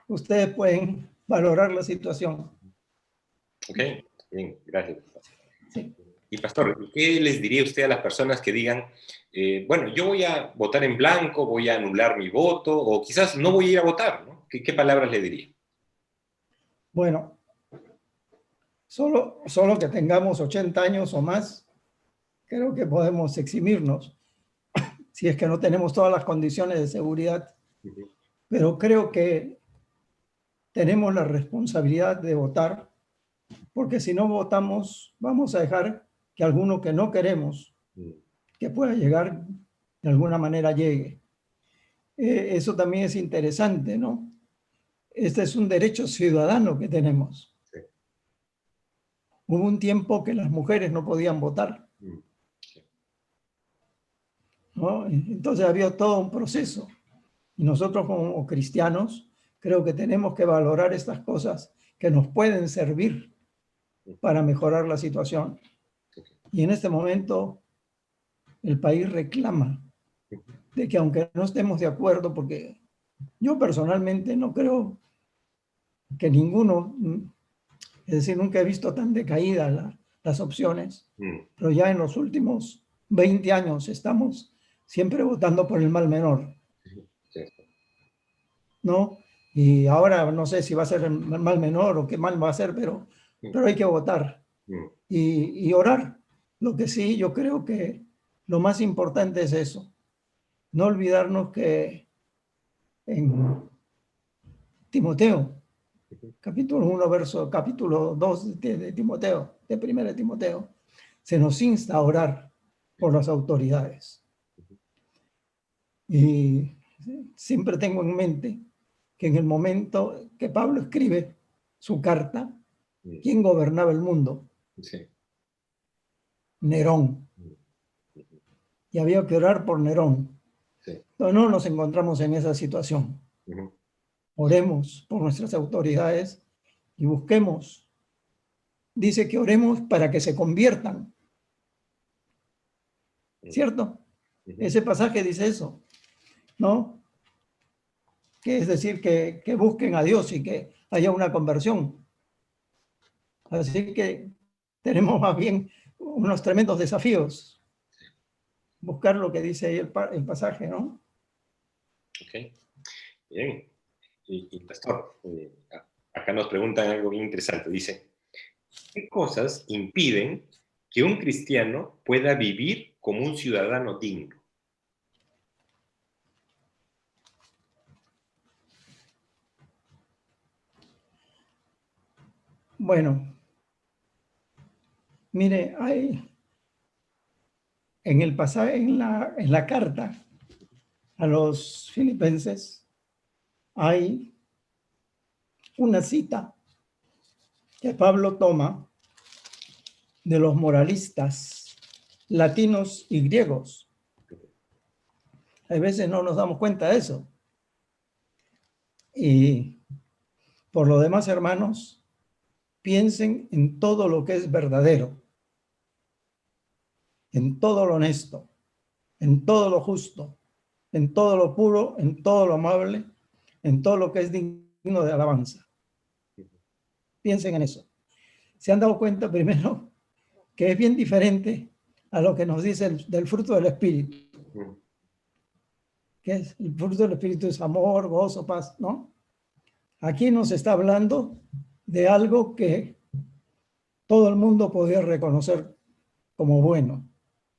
E: Ustedes pueden valorar la situación.
F: Ok, bien, gracias.
E: Sí.
F: Y pastor, ¿qué les diría usted a las personas que digan, bueno, yo voy a votar en blanco, voy a anular mi voto, o quizás no voy a ir a votar, ¿no? ¿Qué palabras le diría?
E: Bueno, solo que tengamos 80 años o más, creo que podemos eximirnos, si es que no tenemos todas las condiciones de seguridad.
F: Ujú.
E: Pero creo que tenemos la responsabilidad de votar, porque si no votamos, vamos a dejar que alguno que no queremos
F: Mm.
E: que pueda llegar, de alguna manera llegue. Eso también es interesante, ¿no? este es un derecho ciudadano que tenemos.
F: Sí.
E: Hubo un tiempo que las mujeres no podían votar,
F: Sí.
E: ¿no? Entonces había todo un proceso. Y nosotros como cristianos creo que tenemos que valorar estas cosas que nos pueden servir para mejorar la situación. Y en este momento el país reclama de que aunque no estemos de acuerdo, porque yo personalmente no creo que ninguno, es decir, nunca he visto tan decaídas las opciones, pero ya en los últimos 20 años estamos siempre votando por el mal menor,
F: Sí.
E: ¿no? Y ahora no sé si va a ser el mal menor o qué mal va a ser, pero hay que votar y orar. Lo que sí, yo creo que lo más importante es eso. No olvidarnos que en Timoteo, capítulo 1, capítulo 2 de Timoteo, de 1 Timoteo, se nos insta a orar por las autoridades. Y siempre tengo en mente que en el momento que Pablo escribe su carta, ¿quién gobernaba el mundo?
F: Sí.
E: Nerón. Y había que orar por Nerón.
F: Sí.
E: Entonces no nos encontramos en esa situación. Oremos por nuestras autoridades y busquemos. Dice que oremos para que se conviertan. ¿Cierto? Ese pasaje dice eso, ¿no? Que es decir, que busquen a Dios y que haya una conversión. Así que tenemos más bien unos tremendos desafíos. Buscar lo que dice ahí el pasaje, ¿no?
F: Ok, bien. Y pastor, acá nos preguntan algo bien interesante. Dice, ¿qué cosas impiden que un cristiano pueda vivir como un ciudadano digno?
E: Bueno, mire, hay en el pasaje, en la carta a los filipenses, hay una cita que Pablo toma de los moralistas latinos y griegos. A veces no nos damos cuenta de eso. Y por lo demás, hermanos, piensen en todo lo que es verdadero, en todo lo honesto, en todo lo justo, en todo lo puro, en todo lo amable, en todo lo que es digno de alabanza. Piensen en eso. ¿Se han dado cuenta primero que es bien diferente a lo que nos dice del fruto del Espíritu? Que es el fruto del Espíritu es amor, gozo, paz, ¿no? Aquí nos está hablando de algo que todo el mundo podría reconocer como bueno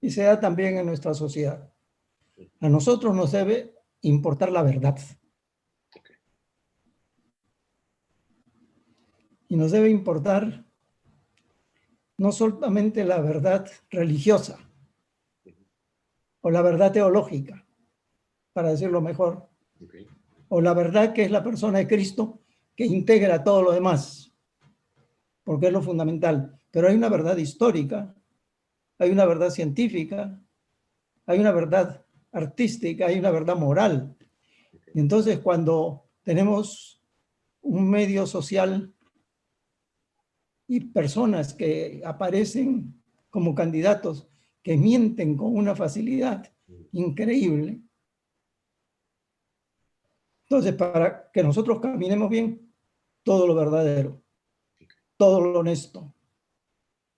E: y se da también en nuestra sociedad. A nosotros nos debe importar la verdad. Y nos debe importar no solamente la verdad religiosa o la verdad teológica, para decirlo mejor, o la verdad que es la persona de Cristo que integra todo lo demás, porque es lo fundamental. Pero hay una verdad histórica, hay una verdad científica, hay una verdad artística, hay una verdad moral. Y entonces cuando tenemos un medio social y personas que aparecen como candidatos que mienten con una facilidad increíble, entonces para que nosotros caminemos bien, todo lo verdadero, todo lo honesto,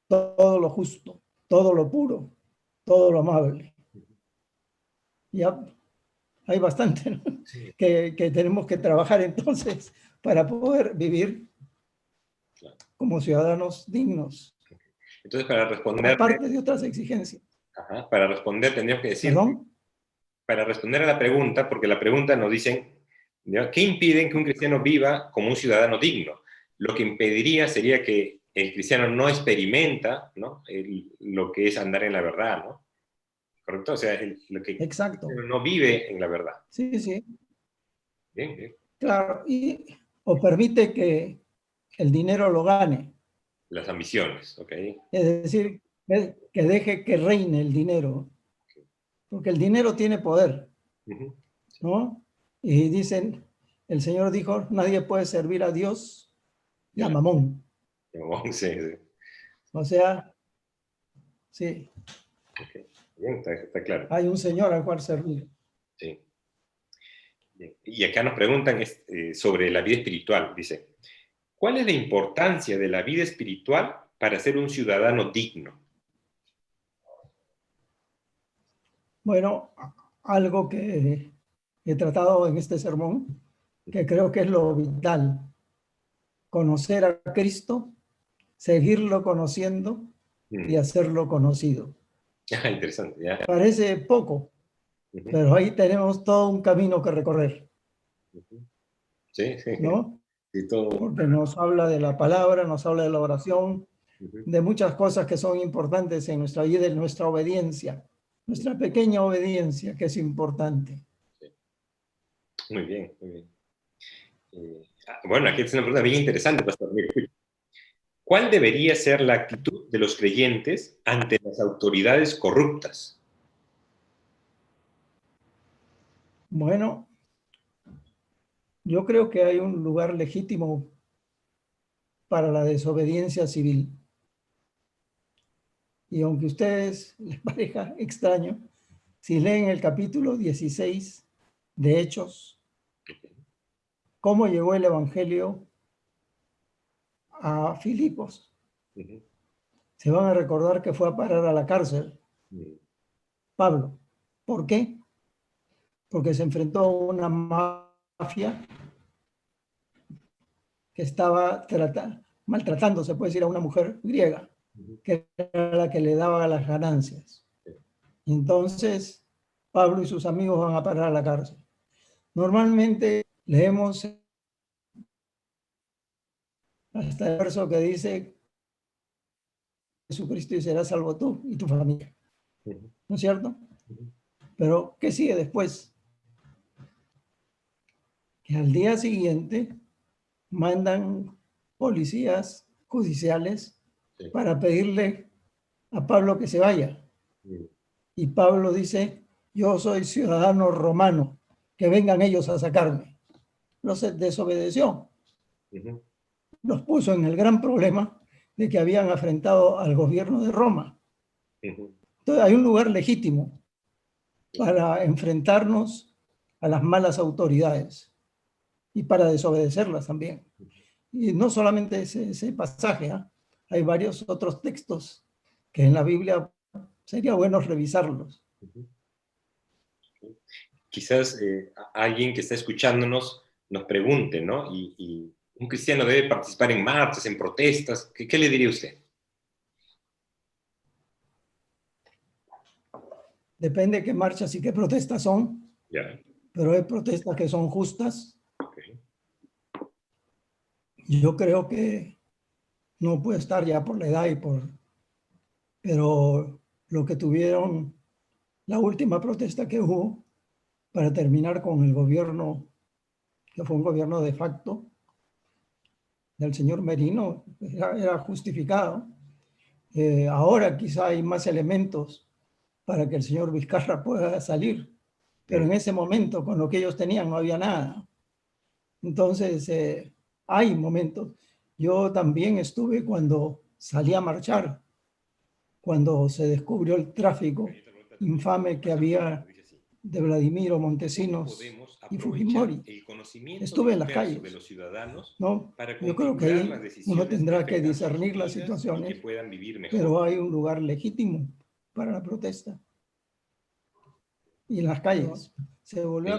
E: todo lo justo, todo lo puro, todo lo amable. Ya hay bastante, ¿no?
F: Sí.
E: que tenemos que trabajar entonces para poder vivir como ciudadanos dignos.
F: Entonces, para responder,
E: Aparte de otras exigencias.
F: para responder tendríamos que decir,
E: ¿Perdón?
F: para responder a la pregunta, porque la pregunta nos dicen, ¿no? ¿Qué impiden que un cristiano viva como un ciudadano digno? Lo que impediría sería que el cristiano no experimenta, ¿no? Lo que es andar en la verdad, ¿no? ¿Correcto? O sea, lo que
E: Exacto.
F: no vive en la verdad.
E: Sí, sí.
F: Bien, bien.
E: Claro. Y o permite que el dinero lo gane.
F: Las ambiciones, ¿ok?
E: Es decir, que deje que reine el dinero, porque el dinero tiene poder,
F: Ujú.
E: ¿no? Y dicen, el Señor dijo, nadie puede servir a Dios y a
F: Ya.
E: Mamón.
F: Sí, sí.
E: O sea, sí,
F: Ok. Bien, está claro.
E: hay un Señor al cual servir.
F: Sí. Bien. Y acá nos preguntan sobre la vida espiritual. Dice, ¿cuál es la importancia de la vida espiritual para ser un ciudadano digno?
E: Bueno, algo que he tratado en este sermón, que creo que es lo vital, conocer a Cristo, seguirlo conociendo y hacerlo conocido.
F: Ah, interesante, ya.
E: Parece poco,
F: Ujú,
E: pero ahí tenemos todo un camino que recorrer,
F: ujú. Sí, sí.
E: ¿no?
F: Sí, todo.
E: Porque nos habla de la palabra, nos habla de la oración,
F: Ujú.
E: de muchas cosas que son importantes en nuestra vida, en nuestra obediencia, nuestra pequeña obediencia que es importante.
F: Muy bien, muy bien. Bueno, aquí es una pregunta bien interesante, Pastor. Mire, escuche. ¿Cuál debería ser la actitud de los creyentes ante las autoridades corruptas?
E: Bueno, yo creo que hay un lugar legítimo para la desobediencia civil. Y aunque a ustedes les parezca extraño, si leen el capítulo 16 de Hechos, cómo llegó el Evangelio a Filipos,
F: Ujú.
E: se van a recordar que fue a parar a la cárcel Pablo. ¿Por qué? Porque se enfrentó a una mafia que estaba maltratando, se puede decir, a una mujer griega, que era la que le daba las ganancias. Y entonces Pablo y sus amigos van a parar a la cárcel. Normalmente leemos hasta el verso que dice, Jesucristo y serás salvo tú y tu familia. ¿No es cierto? Pero, ¿qué sigue después? Que al día siguiente mandan policías judiciales para pedirle a Pablo que se vaya. Y Pablo dice, yo soy ciudadano romano, que vengan ellos a sacarme. Los desobedeció. Los puso en el gran problema de que habían afrentado al gobierno de Roma. Entonces hay un lugar legítimo para enfrentarnos a las malas autoridades y para desobedecerlas también. Y no solamente ese pasaje, ¿eh? Hay varios otros textos que en la Biblia sería bueno revisarlos.
F: Quizás alguien que está escuchándonos nos pregunte, ¿no? Y un cristiano debe participar en marchas, en protestas. ¿Qué le diría usted?
E: Depende qué marchas y qué protestas son, pero hay protestas que son justas. Yo creo que no puede estar ya por la edad pero lo que tuvieron, la última protesta que hubo para terminar con el gobierno, que fue un gobierno de facto del señor Merino, era justificado. Ahora quizá hay más elementos para que el señor Vizcarra pueda salir, pero en ese momento con lo que ellos tenían no había nada. Entonces, hay momentos. Yo también estuve cuando salí a marchar, cuando se descubrió el tráfico infame que había de Vladimiro Montesinos y Fujimori. Estuve en las calles, ¿no? Yo creo que ahí uno tendrá que discernir las situaciones, pero hay un lugar legítimo para la protesta. Y en las calles. Se volvió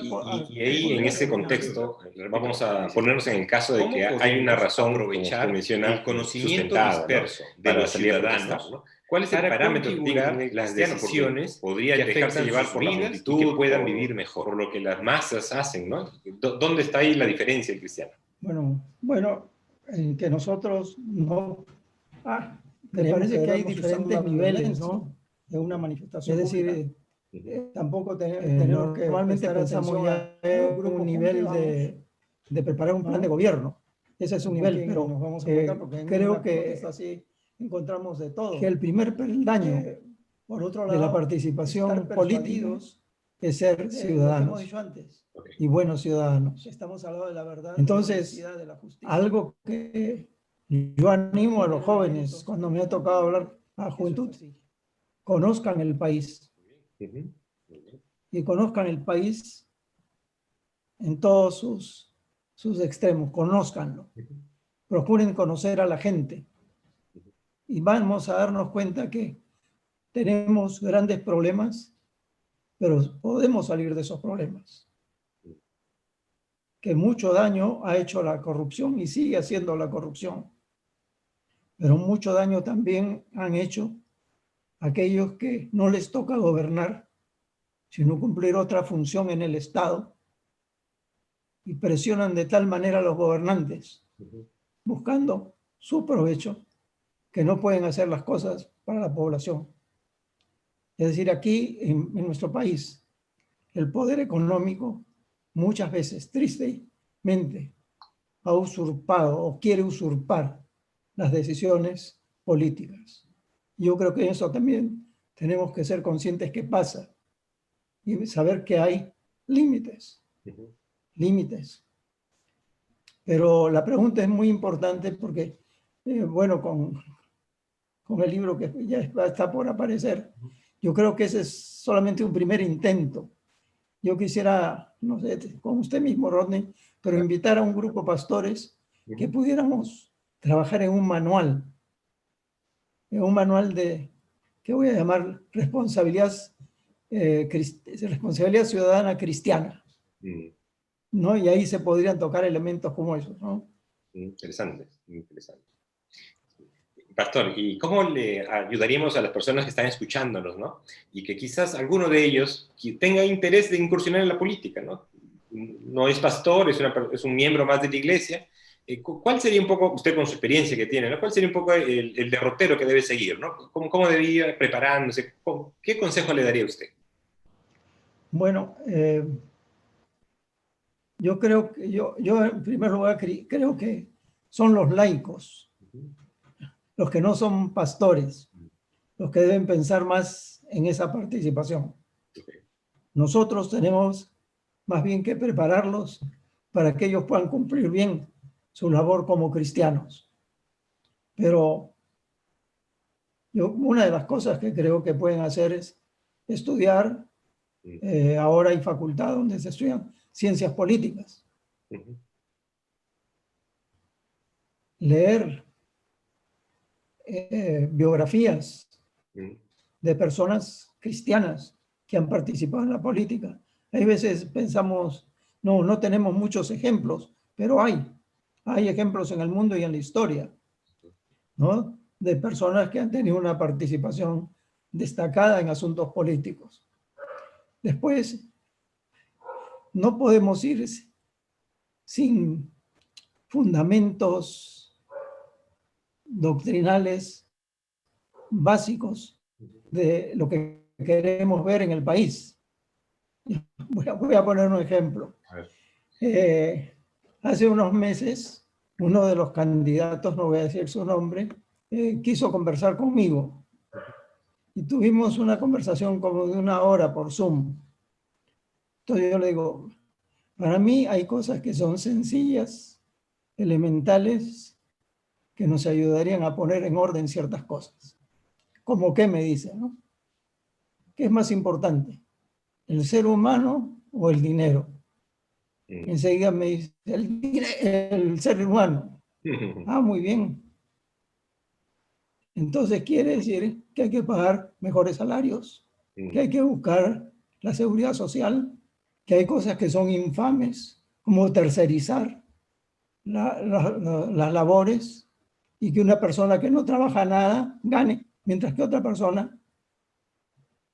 F: y ahí, en ese contexto, vamos a ponernos en el caso de que hay una razón, aprovechar como menciona, el conocimiento disperso de los ciudadanos, ¿no? ¿Cuál es el parámetro que tienen las decisiones podría dejarse llevar por la multitud, que puedan vivir mejor, por lo que las masas hacen, ¿no? ¿Dónde está ahí la diferencia del cristiano?
E: Bueno, en que nosotros no... me parece que hay diferentes niveles, ¿no? De una manifestación. Es decir, tampoco tenemos que normalmente pensamos ya en un nivel de preparar un plan de gobierno. Ese es un nivel, pero
A: nos vamos a encontrar, porque
E: creo que
A: así encontramos de todo.
E: el primer peldaño
A: Por otro lado,
E: de la participación política es ser
A: lo que
E: ciudadanos
A: hemos dicho antes,
E: y buenos ciudadanos.
A: estamos hablando de la verdad,
E: Entonces,
A: de la honestidad, de la justicia.
E: algo que yo animo a los jóvenes cuando me ha tocado hablar a la juventud, conozcan el país
F: Ujú.
E: y conozcan el país en todos sus extremos, conózcanlo. Procuren conocer a la gente y vamos a darnos cuenta que tenemos grandes problemas, pero podemos salir de esos problemas. Que mucho daño ha hecho la corrupción y sigue haciendo la corrupción, pero mucho daño también han hecho aquellos que no les toca gobernar, sino cumplir otra función en el Estado y presionan de tal manera a los gobernantes, buscando su provecho, que no pueden hacer las cosas para la población. Es decir, aquí en nuestro país, el poder económico muchas veces, tristemente, ha usurpado o quiere usurpar las decisiones políticas. Yo creo que eso también tenemos que ser conscientes que pasa y saber que hay límites, límites. Pero la pregunta es muy importante porque, bueno, con el libro que ya está por aparecer, yo creo que ese es solamente un primer intento. Yo quisiera, no sé, con usted mismo, Rodney, pero invitar a un grupo de pastores que pudiéramos trabajar en un manual de, ¿qué voy a llamar? Responsabilidad ciudadana cristiana, ¿no? Y ahí se podrían tocar elementos como esos, ¿no?
F: Interesante, interesante. Pastor, ¿y cómo le ayudaríamos a las personas que están escuchándonos, ¿no? Y que quizás alguno de ellos tenga interés de incursionar en la política, ¿no? No es pastor, es un miembro más de la iglesia. ¿Cuál sería un poco, usted con su experiencia que tiene, ¿no? ¿Cuál sería un poco el derrotero que debe seguir, ¿no? ¿Cómo debería ir preparándose? ¿Qué consejo le daría a usted?
E: Bueno, yo creo que yo en primer lugar creo que son los laicos, los que no son pastores, los que deben pensar más en esa participación. Nosotros tenemos más bien que prepararlos para que ellos puedan cumplir bien su labor como cristianos. Pero una de las cosas que creo que pueden hacer es estudiar. Ahora hay facultad donde se estudian ciencias políticas. Leer biografías de personas cristianas que han participado en la política. Hay veces pensamos, no tenemos muchos ejemplos, pero hay ejemplos en el mundo y en la historia, ¿no? De personas que han tenido una participación destacada en asuntos políticos. Después, no podemos ir sin fundamentos doctrinales básicos de lo que queremos ver en el país. Voy a poner un ejemplo. Hace unos meses, uno de los candidatos, no voy a decir su nombre, quiso conversar conmigo. Y tuvimos una conversación como de 1 hora por Zoom. Entonces yo le digo, para mí hay cosas que son sencillas, elementales, que nos ayudarían a poner en orden ciertas cosas. ¿Cómo qué me dice, no? ¿Qué es más importante? ¿El ser humano o el dinero? Enseguida me dice, el ser humano. Muy bien. Entonces quiere decir que hay que pagar mejores salarios, que hay que buscar la seguridad social, que hay cosas que son infames, como tercerizar las labores y que una persona que no trabaja nada gane, mientras que otra persona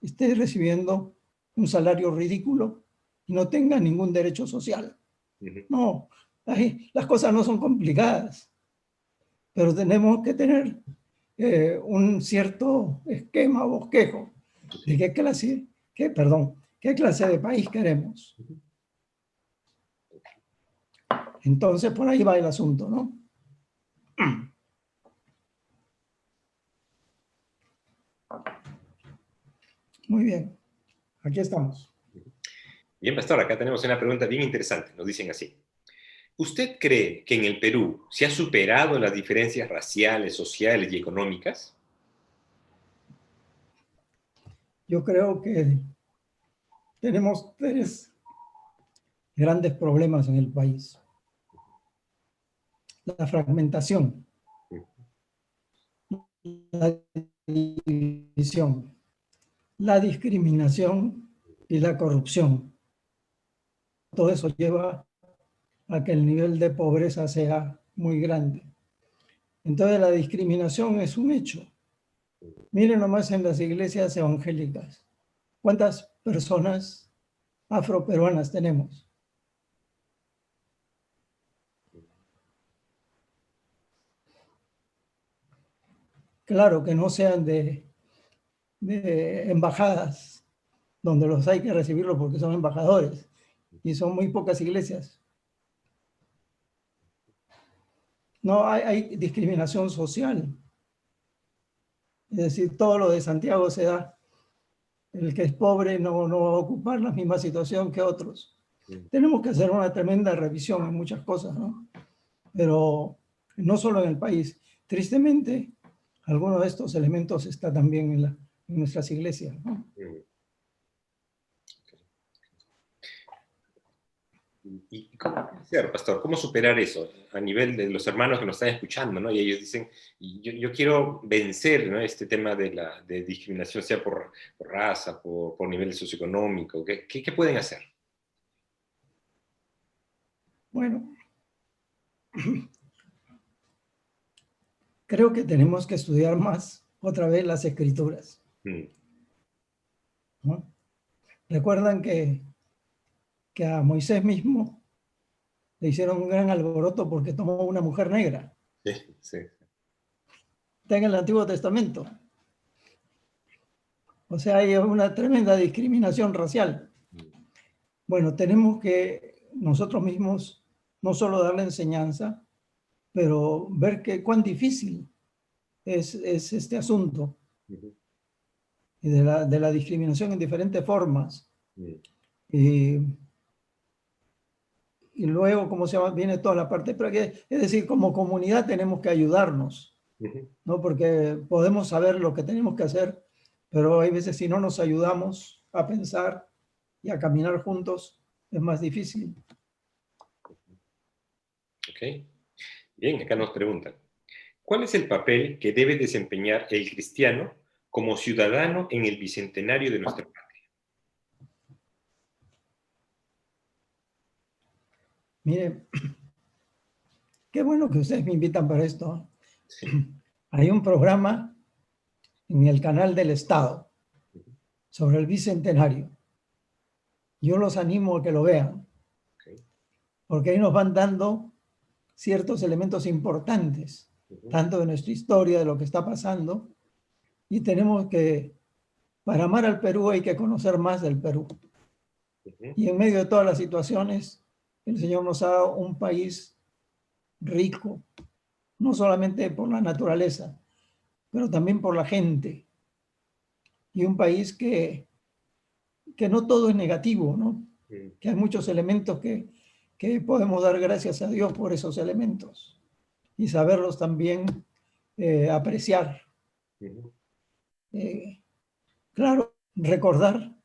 E: esté recibiendo un salario ridículo y no tenga ningún derecho social. No, las cosas no son complicadas, pero tenemos que tener un cierto esquema o bosquejo de qué clase de país queremos. Entonces, por ahí va el asunto, ¿no? Muy bien, aquí estamos.
F: Bien, pastor, acá tenemos una pregunta bien interesante. Nos dicen así. ¿Usted cree que en el Perú se ha superado las diferencias raciales, sociales y económicas?
E: Yo creo que tenemos tres grandes problemas en el país. La fragmentación, la división, la discriminación y la corrupción. Todo eso lleva a que el nivel de pobreza sea muy grande. Entonces la discriminación es un hecho. Miren nomás en las iglesias evangélicas, ¿cuántas personas afroperuanas tenemos? Claro que no sean de embajadas, donde los hay que recibirlos porque son embajadores, y son muy pocas iglesias. No hay discriminación social. Es decir, todo lo de Santiago se da. El que es pobre no va a ocupar la misma situación que otros. Tenemos que hacer una tremenda revisión en muchas cosas, ¿no? Pero no solo en el país. Tristemente, algunos de estos elementos están también en nuestras iglesias, ¿no?
F: ¿Y cómo hacer, pastor? ¿Cómo superar eso a nivel de los hermanos que nos están escuchando, ¿no? Y ellos dicen, yo quiero vencer, ¿no?, este tema de discriminación, sea por raza, por nivel socioeconómico. ¿Qué pueden hacer?
E: Bueno, creo que tenemos que estudiar más otra vez las escrituras, ¿no? Recuerdan que a Moisés mismo le hicieron un gran alboroto porque tomó una mujer negra.
F: Sí, sí.
E: Está en el Antiguo Testamento. O sea, hay una tremenda discriminación racial. Bueno, tenemos que nosotros mismos no solo darle enseñanza, pero ver cuán difícil es este asunto y de la discriminación en diferentes formas. Y luego, ¿cómo se llama? Viene toda la parte, pero es decir, como comunidad tenemos que ayudarnos, ¿no? Porque podemos saber lo que tenemos que hacer, pero hay veces si no nos ayudamos a pensar y a caminar juntos, es más difícil.
F: Ok. Bien, acá nos preguntan, ¿cuál es el papel que debe desempeñar el cristiano como ciudadano en el bicentenario de nuestra patria?
E: Mire, qué bueno que ustedes me invitan para esto.
F: Sí.
E: Hay un programa en el canal del Estado sobre el bicentenario. Yo los animo a que lo vean, porque ahí nos van dando ciertos elementos importantes, tanto de nuestra historia, de lo que está pasando, y tenemos que, para amar al Perú hay que conocer más del Perú. Y en medio de todas las situaciones, el Señor nos ha dado un país rico, no solamente por la naturaleza, pero también por la gente. Y un país que no todo es negativo, ¿no? Que hay muchos elementos que podemos dar gracias a Dios por esos elementos y saberlos también apreciar. Claro, recordar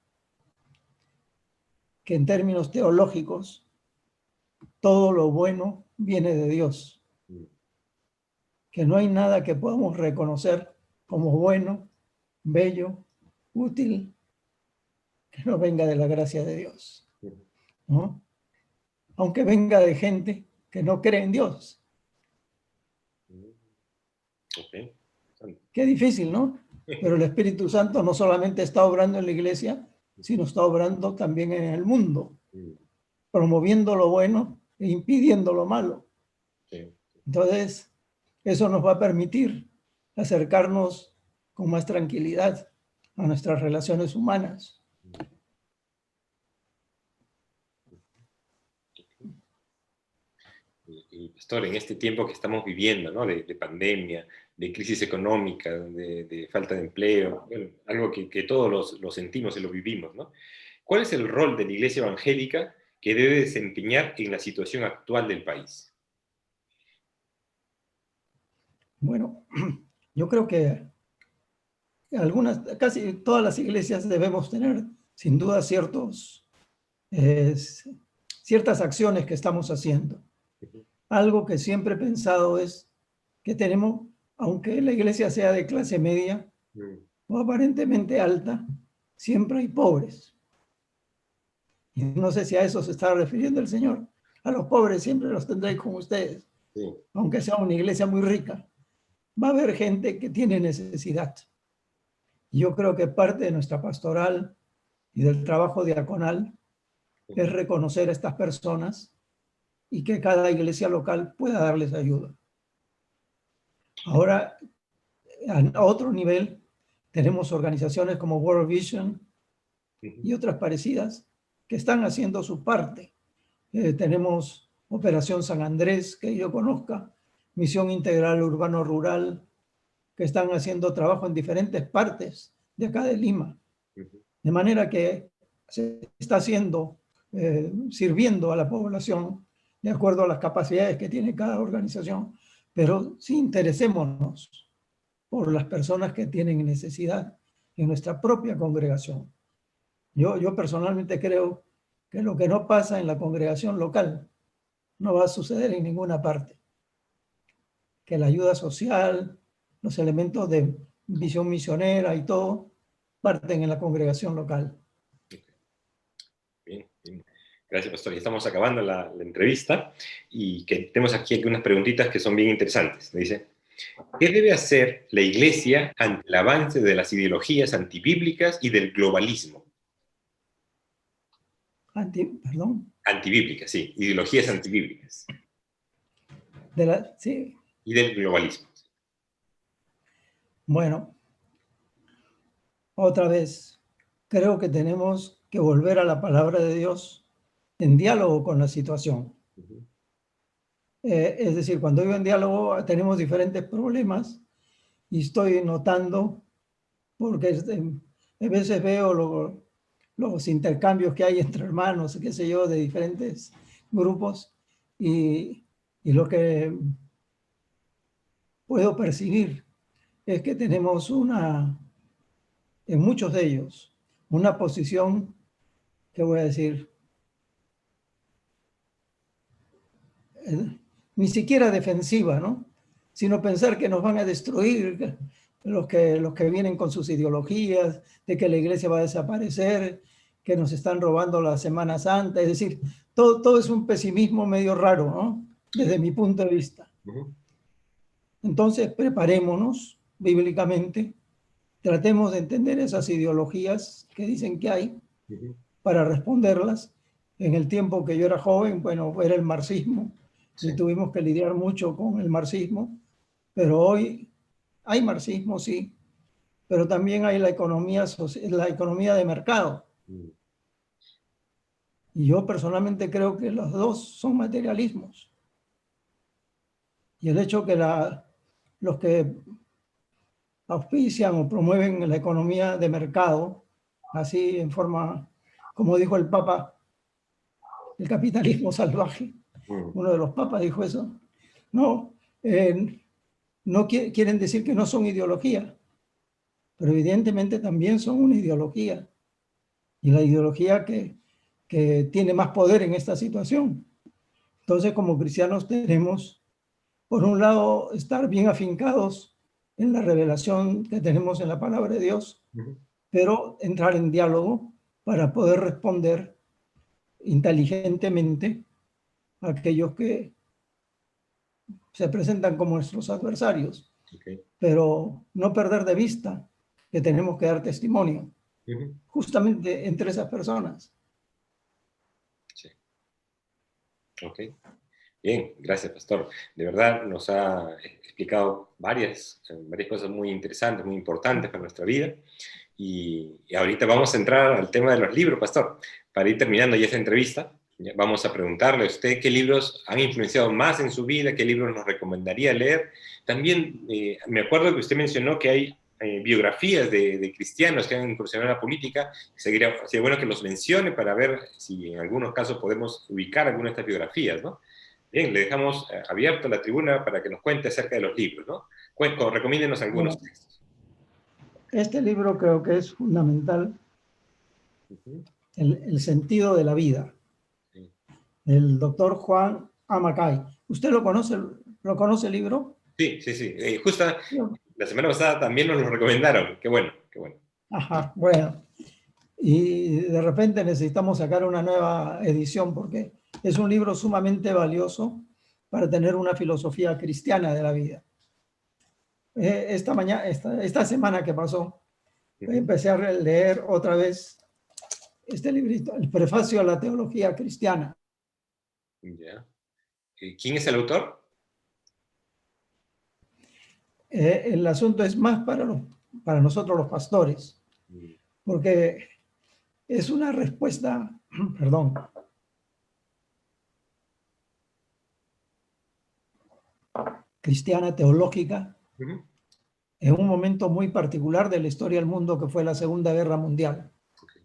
E: que en términos teológicos todo lo bueno viene de Dios, que no hay nada que podamos reconocer como bueno, bello, útil, que no venga de la gracia de Dios, ¿no? Aunque venga de gente que no cree en Dios.
F: Okay.
E: Qué difícil, ¿no? Pero el Espíritu Santo no solamente está obrando en la iglesia, sino está obrando también en el mundo, promoviendo lo bueno e impidiendo lo malo. Entonces, eso nos va a permitir acercarnos con más tranquilidad a nuestras relaciones humanas.
F: Y pastor, en este tiempo que estamos viviendo, ¿no? de pandemia, de crisis económica, de falta de empleo, bueno, algo que todos lo sentimos y lo vivimos, ¿no? ¿Cuál es el rol de la Iglesia evangélica que debe desempeñar en la situación actual del país?
E: Bueno, yo creo que casi todas las iglesias debemos tener, sin duda, ciertas acciones que estamos haciendo. Algo que siempre he pensado es que tenemos, aunque la iglesia sea de clase media o aparentemente alta, siempre hay pobres. Y no sé si a eso se está refiriendo el Señor. A los pobres siempre los tendréis con ustedes,
F: Sí.
E: aunque sea una iglesia muy rica. Va a haber gente que tiene necesidad. Yo creo que parte de nuestra pastoral y del trabajo diaconal es reconocer a estas personas y que cada iglesia local pueda darles ayuda. Ahora, a otro nivel, tenemos organizaciones como World Vision y otras parecidas que están haciendo su parte. Tenemos Operación San Andrés, que yo conozca, Misión Integral Urbano Rural, que están haciendo trabajo en diferentes partes de acá de Lima. De manera que se está haciendo, sirviendo a la población de acuerdo a las capacidades que tiene cada organización, pero sí interesémonos por las personas que tienen necesidad en nuestra propia congregación. Yo personalmente creo que lo que no pasa en la congregación local no va a suceder en ninguna parte. Que la ayuda social, los elementos de visión misionera y todo, parten en la congregación local.
F: Bien, bien. Gracias, pastor. Ya estamos acabando la entrevista y que tenemos aquí unas preguntitas que son bien interesantes. Me dice, ¿qué debe hacer la Iglesia ante el avance de las ideologías antibíblicas y del globalismo?
E: Perdón.
F: Antibíblicas, sí. Ideologías antibíblicas.
E: Sí.
F: Y del globalismo.
E: Bueno, otra vez, creo que tenemos que volver a la palabra de Dios en diálogo con la situación. Es decir, cuando vivo en diálogo tenemos diferentes problemas y estoy notando, porque a veces veo los intercambios que hay entre hermanos, qué sé yo, de diferentes grupos y lo que puedo percibir es que tenemos en muchos de ellos, una posición, que voy a decir, ni siquiera defensiva, ¿no? Sino pensar que nos van a destruir los que vienen con sus ideologías, de que la iglesia va a desaparecer, que nos están robando la Semana Santa. Es decir, todo es un pesimismo medio raro, ¿no? Desde mi punto de vista. Entonces, preparémonos bíblicamente, tratemos de entender esas ideologías que dicen que hay para responderlas. En el tiempo que yo era joven, bueno, era el marxismo, y tuvimos que lidiar mucho con el marxismo, pero hoy hay marxismo, sí, pero también hay la economía de mercado. Y yo personalmente creo que los dos son materialismos. Y el hecho que los que auspician o promueven la economía de mercado, así en forma, como dijo el Papa, el capitalismo salvaje. Uno de los papas dijo eso. No, no quieren decir que no son ideología, pero evidentemente también son una ideología. Y la ideología que tiene más poder en esta situación. Entonces, como cristianos tenemos, por un lado, estar bien afincados en la revelación que tenemos en la palabra de Dios, pero entrar en diálogo para poder responder inteligentemente a aquellos que se presentan como nuestros adversarios, pero no perder de vista que tenemos que dar testimonio, justamente entre esas personas.
F: Sí. Ok. Bien, gracias, pastor. De verdad nos ha explicado varias cosas muy interesantes, muy importantes para nuestra vida. Y ahorita vamos a entrar al tema de los libros, pastor, para ir terminando ya esta entrevista. Ya, vamos a preguntarle a usted qué libros han influenciado más en su vida, qué libros nos recomendaría leer. También me acuerdo que usted mencionó que hay biografías de cristianos que han incursionado en la política. Sería bueno que los mencione para ver si en algunos casos podemos ubicar alguna de estas biografías, ¿no? Bien, le dejamos abierto la tribuna para que nos cuente acerca de los libros, ¿no? Recomiéndenos algunos
E: Bueno,
F: textos.
E: este libro creo que es fundamental,
F: Uh-huh.
E: el sentido de la vida,
F: Sí.
E: del doctor Juan Amacay. ¿Usted lo conoce el libro?
F: Sí. Justo la semana pasada también nos lo recomendaron. Qué bueno, qué bueno.
E: Ajá, bueno. Y de repente necesitamos sacar una nueva edición porque es un libro sumamente valioso para tener una filosofía cristiana de la vida. Esta semana que pasó, empecé a leer otra vez este librito, el prefacio a la teología cristiana.
F: Ya. ¿Quién es el autor?
E: El asunto es más para nosotros los pastores, porque es una respuesta, perdón, cristiana, teológica,
F: Uh-huh.
E: en un momento muy particular de la historia del mundo que fue la Segunda Guerra Mundial.
F: Okay.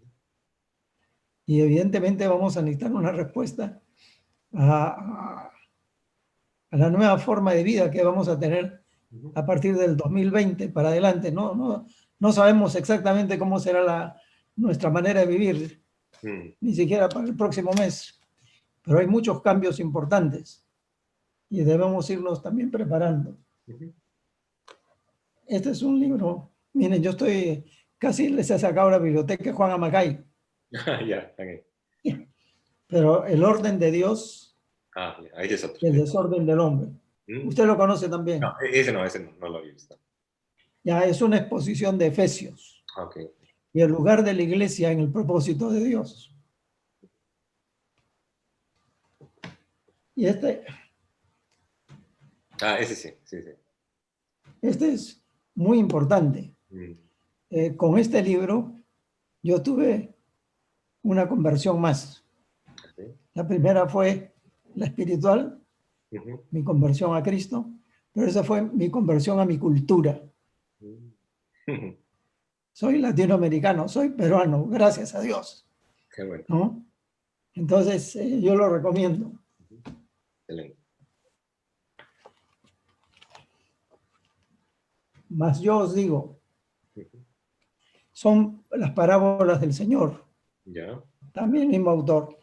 E: Y evidentemente vamos a necesitar una respuesta a la nueva forma de vida que vamos a tener a partir del 2020 para adelante. No sabemos exactamente cómo será nuestra manera de vivir, ni siquiera para el próximo mes, pero hay muchos cambios importantes y debemos irnos también preparando. Este es un libro, miren, yo casi les he sacado la biblioteca de Juan Amacay.
F: Ya, okay.
E: Pero el orden de Dios,
F: ahí es otro.
E: y el desorden del hombre. Usted lo conoce también.
F: No, ese no lo he visto.
E: Ya es una exposición de Efesios.
F: Okay.
E: Y el lugar de la iglesia en el propósito de Dios. Y
F: ese sí.
E: Este es muy importante. Con este libro yo tuve una conversión más.
F: Okay.
E: La primera fue la espiritual, mi conversión a Cristo, pero esa fue mi conversión a mi cultura. Soy latinoamericano, soy peruano, gracias a Dios.
F: Qué bueno.
E: ¿No? Entonces, yo lo recomiendo.
F: Excelente.
E: Mas yo os digo, son las parábolas del Señor.
F: Ya.
E: También mismo autor.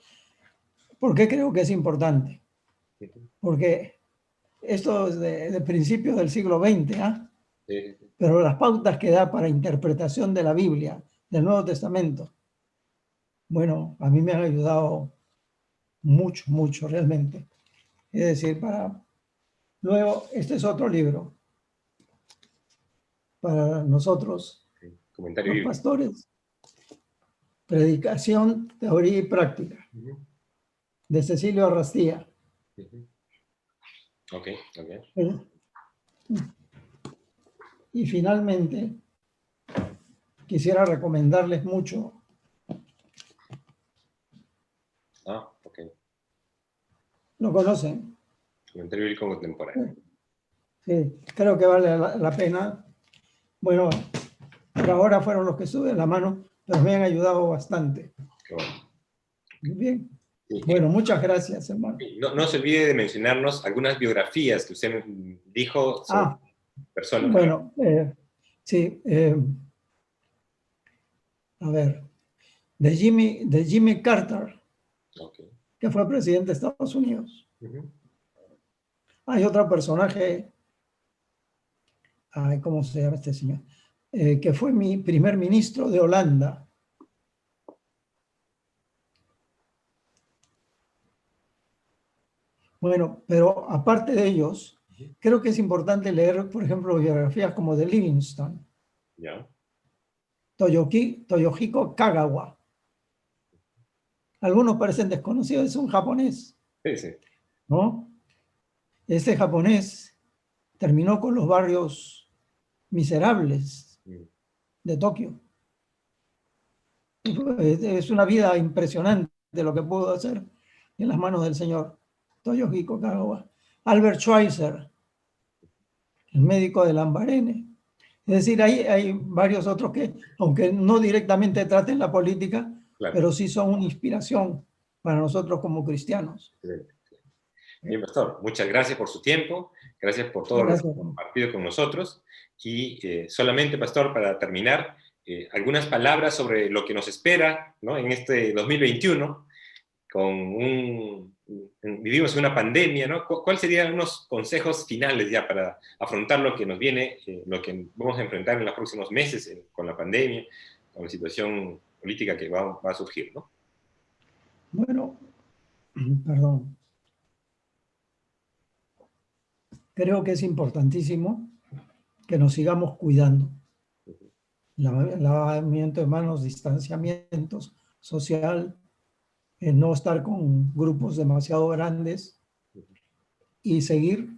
E: ¿Por qué creo que es importante? Porque esto es de principios del siglo XX, ¿ah?
F: Sí.
E: Pero las pautas que da para interpretación de la Biblia, del Nuevo Testamento, bueno, a mí me han ayudado mucho realmente. Es decir, luego, este es otro libro para nosotros,
F: Comentario
E: los
F: bíblico.
E: pastores. Predicación, teoría y práctica, de Cecilio Arrastía.
F: Ok.
E: Y finalmente, quisiera recomendarles mucho.
F: Ok.
E: ¿Lo conocen?
F: Comentario bíblico contemporáneo.
E: Sí, creo que vale la pena. Bueno, por ahora fueron los que suben la mano, pero me han ayudado bastante.
F: Qué bueno.
E: Bien.
F: Sí.
E: Bueno, muchas gracias, hermano.
F: No se olvide de mencionarnos algunas biografías que usted dijo sobre personas.
E: Bueno, sí. A ver, de Jimmy Carter, que fue presidente de Estados Unidos. Hay otro personaje, ¿cómo se llama este señor? Que fue mi primer ministro de Holanda. Bueno, pero aparte de ellos, creo que es importante leer, por ejemplo, biografías como de Livingstone.
F: Ya.
E: Toyohiko Kagawa. Algunos parecen desconocidos, es un japonés.
F: Sí.
E: ¿No? Este japonés terminó con los barrios miserables de Tokio. Es una vida impresionante lo que pudo hacer en las manos del Señor. Toyohiko Kagawa. Albert Schweitzer, el médico de Lambarene. Es decir, hay varios otros que, aunque no directamente traten la política,
F: Claro.
E: pero sí son una inspiración para nosotros como cristianos.
F: Bien, pastor, muchas gracias por su tiempo, gracias por todo lo que ha compartido con nosotros. Y solamente, pastor, para terminar, algunas palabras sobre lo que nos espera, ¿no?, en este 2021, vivimos en una pandemia, ¿no? ¿Cuáles serían unos consejos finales ya para afrontar lo que nos viene, lo que vamos a enfrentar en los próximos meses con la pandemia, con la situación política que va a surgir, ¿no?
E: Bueno, perdón. Creo que es importantísimo que nos sigamos cuidando. Lavamiento de manos, distanciamiento social, no estar con grupos demasiado grandes y seguir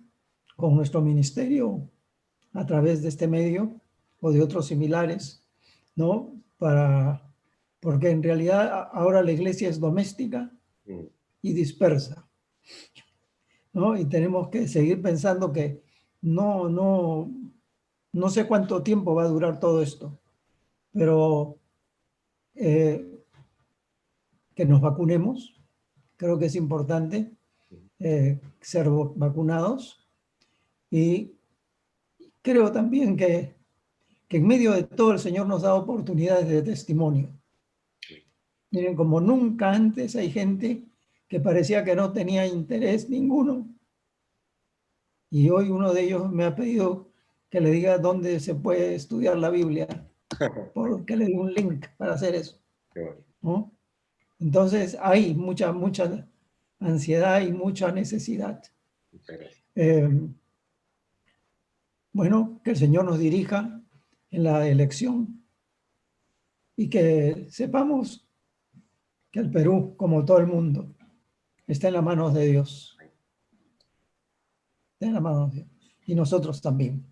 E: con nuestro ministerio a través de este medio o de otros similares, ¿no? Porque en realidad ahora la iglesia es doméstica y dispersa, ¿no? Y tenemos que seguir pensando que no sé cuánto tiempo va a durar todo esto, pero que nos vacunemos. Creo que es importante ser vacunados, y creo también que en medio de todo el Señor nos da oportunidades de testimonio. Miren, como nunca antes hay gente que parecía que no tenía interés ninguno, y hoy uno de ellos me ha pedido que le diga dónde se puede estudiar la Biblia, porque le di un link para hacer eso, ¿no? Entonces hay mucha ansiedad y mucha necesidad. Bueno, que el Señor nos dirija en la elección y que sepamos que el Perú, como todo el mundo, está en las manos de Dios. Está en las manos de Dios. Y nosotros también.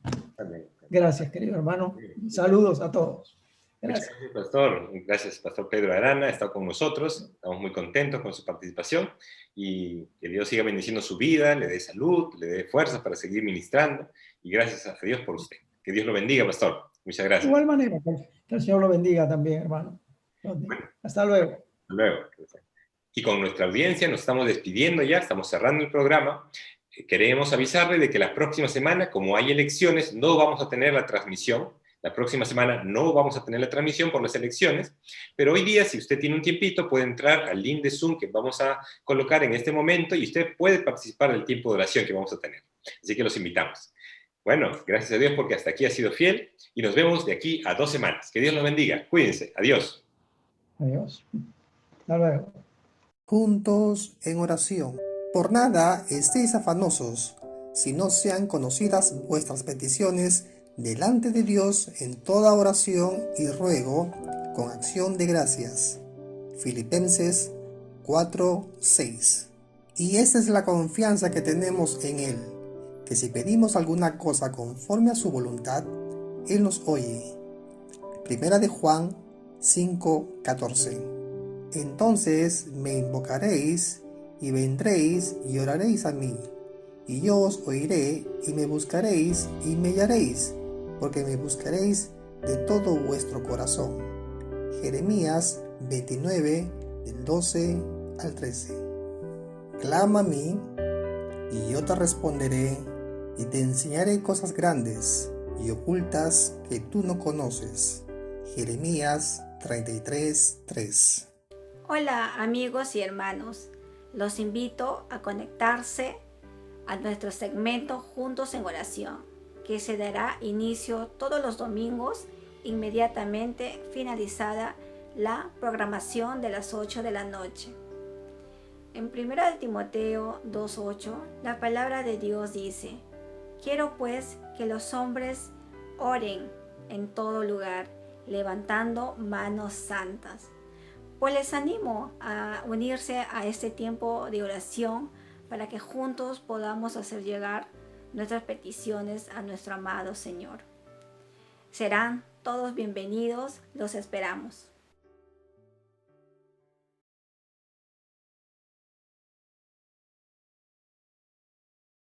E: Gracias, querido hermano. Saludos a todos. Gracias.
F: Muchas gracias, pastor. Gracias, pastor Pedro Arana. Ha estado con nosotros. Estamos muy contentos con su participación. Y que Dios siga bendiciendo su vida, le dé salud, le dé fuerzas para seguir ministrando. Y gracias a Dios por usted. Que Dios lo bendiga, pastor. Muchas gracias.
E: De igual manera, que el Señor lo bendiga también, hermano. Hasta luego.
F: Hasta luego. Y con nuestra audiencia nos estamos despidiendo ya, estamos cerrando el programa. Queremos avisarle de que la próxima semana, como hay elecciones, no vamos a tener la transmisión. La próxima semana no vamos a tener la transmisión por las elecciones, pero hoy día, si usted tiene un tiempito, puede entrar al link de Zoom que vamos a colocar en este momento y usted puede participar del tiempo de oración que vamos a tener. Así que los invitamos. Bueno, gracias a Dios porque hasta aquí ha sido fiel y nos vemos de aquí a 2 semanas. Que Dios los bendiga. Cuídense. Adiós.
E: Adiós. Hasta luego.
G: Juntos en oración. Por nada estéis afanosos, si no sean conocidas vuestras peticiones delante de Dios en toda oración y ruego con acción de gracias. Filipenses 4:6. Y esta es la confianza que tenemos en Él, que si pedimos alguna cosa conforme a su voluntad, Él nos oye. Primera de Juan 5:14. Entonces me invocaréis y vendréis y oraréis a mí, y yo os oiré y me buscaréis y me hallaréis, porque me buscaréis de todo vuestro corazón. Jeremías 29, del 12 al 13. Clama a mí, y yo te responderé, y te enseñaré cosas grandes y ocultas que tú no conoces. Jeremías 33:3.
H: Hola amigos y hermanos, los invito a conectarse a nuestro segmento Juntos en Oración, que se dará inicio todos los domingos inmediatamente finalizada la programación de las 8 de la noche. En 1 Timoteo 2:8, la palabra de Dios dice: quiero pues que los hombres oren en todo lugar, levantando manos santas. Pues les animo a unirse a este tiempo de oración para que juntos podamos hacer llegar nuestras peticiones a nuestro amado Señor. Serán todos bienvenidos, los esperamos.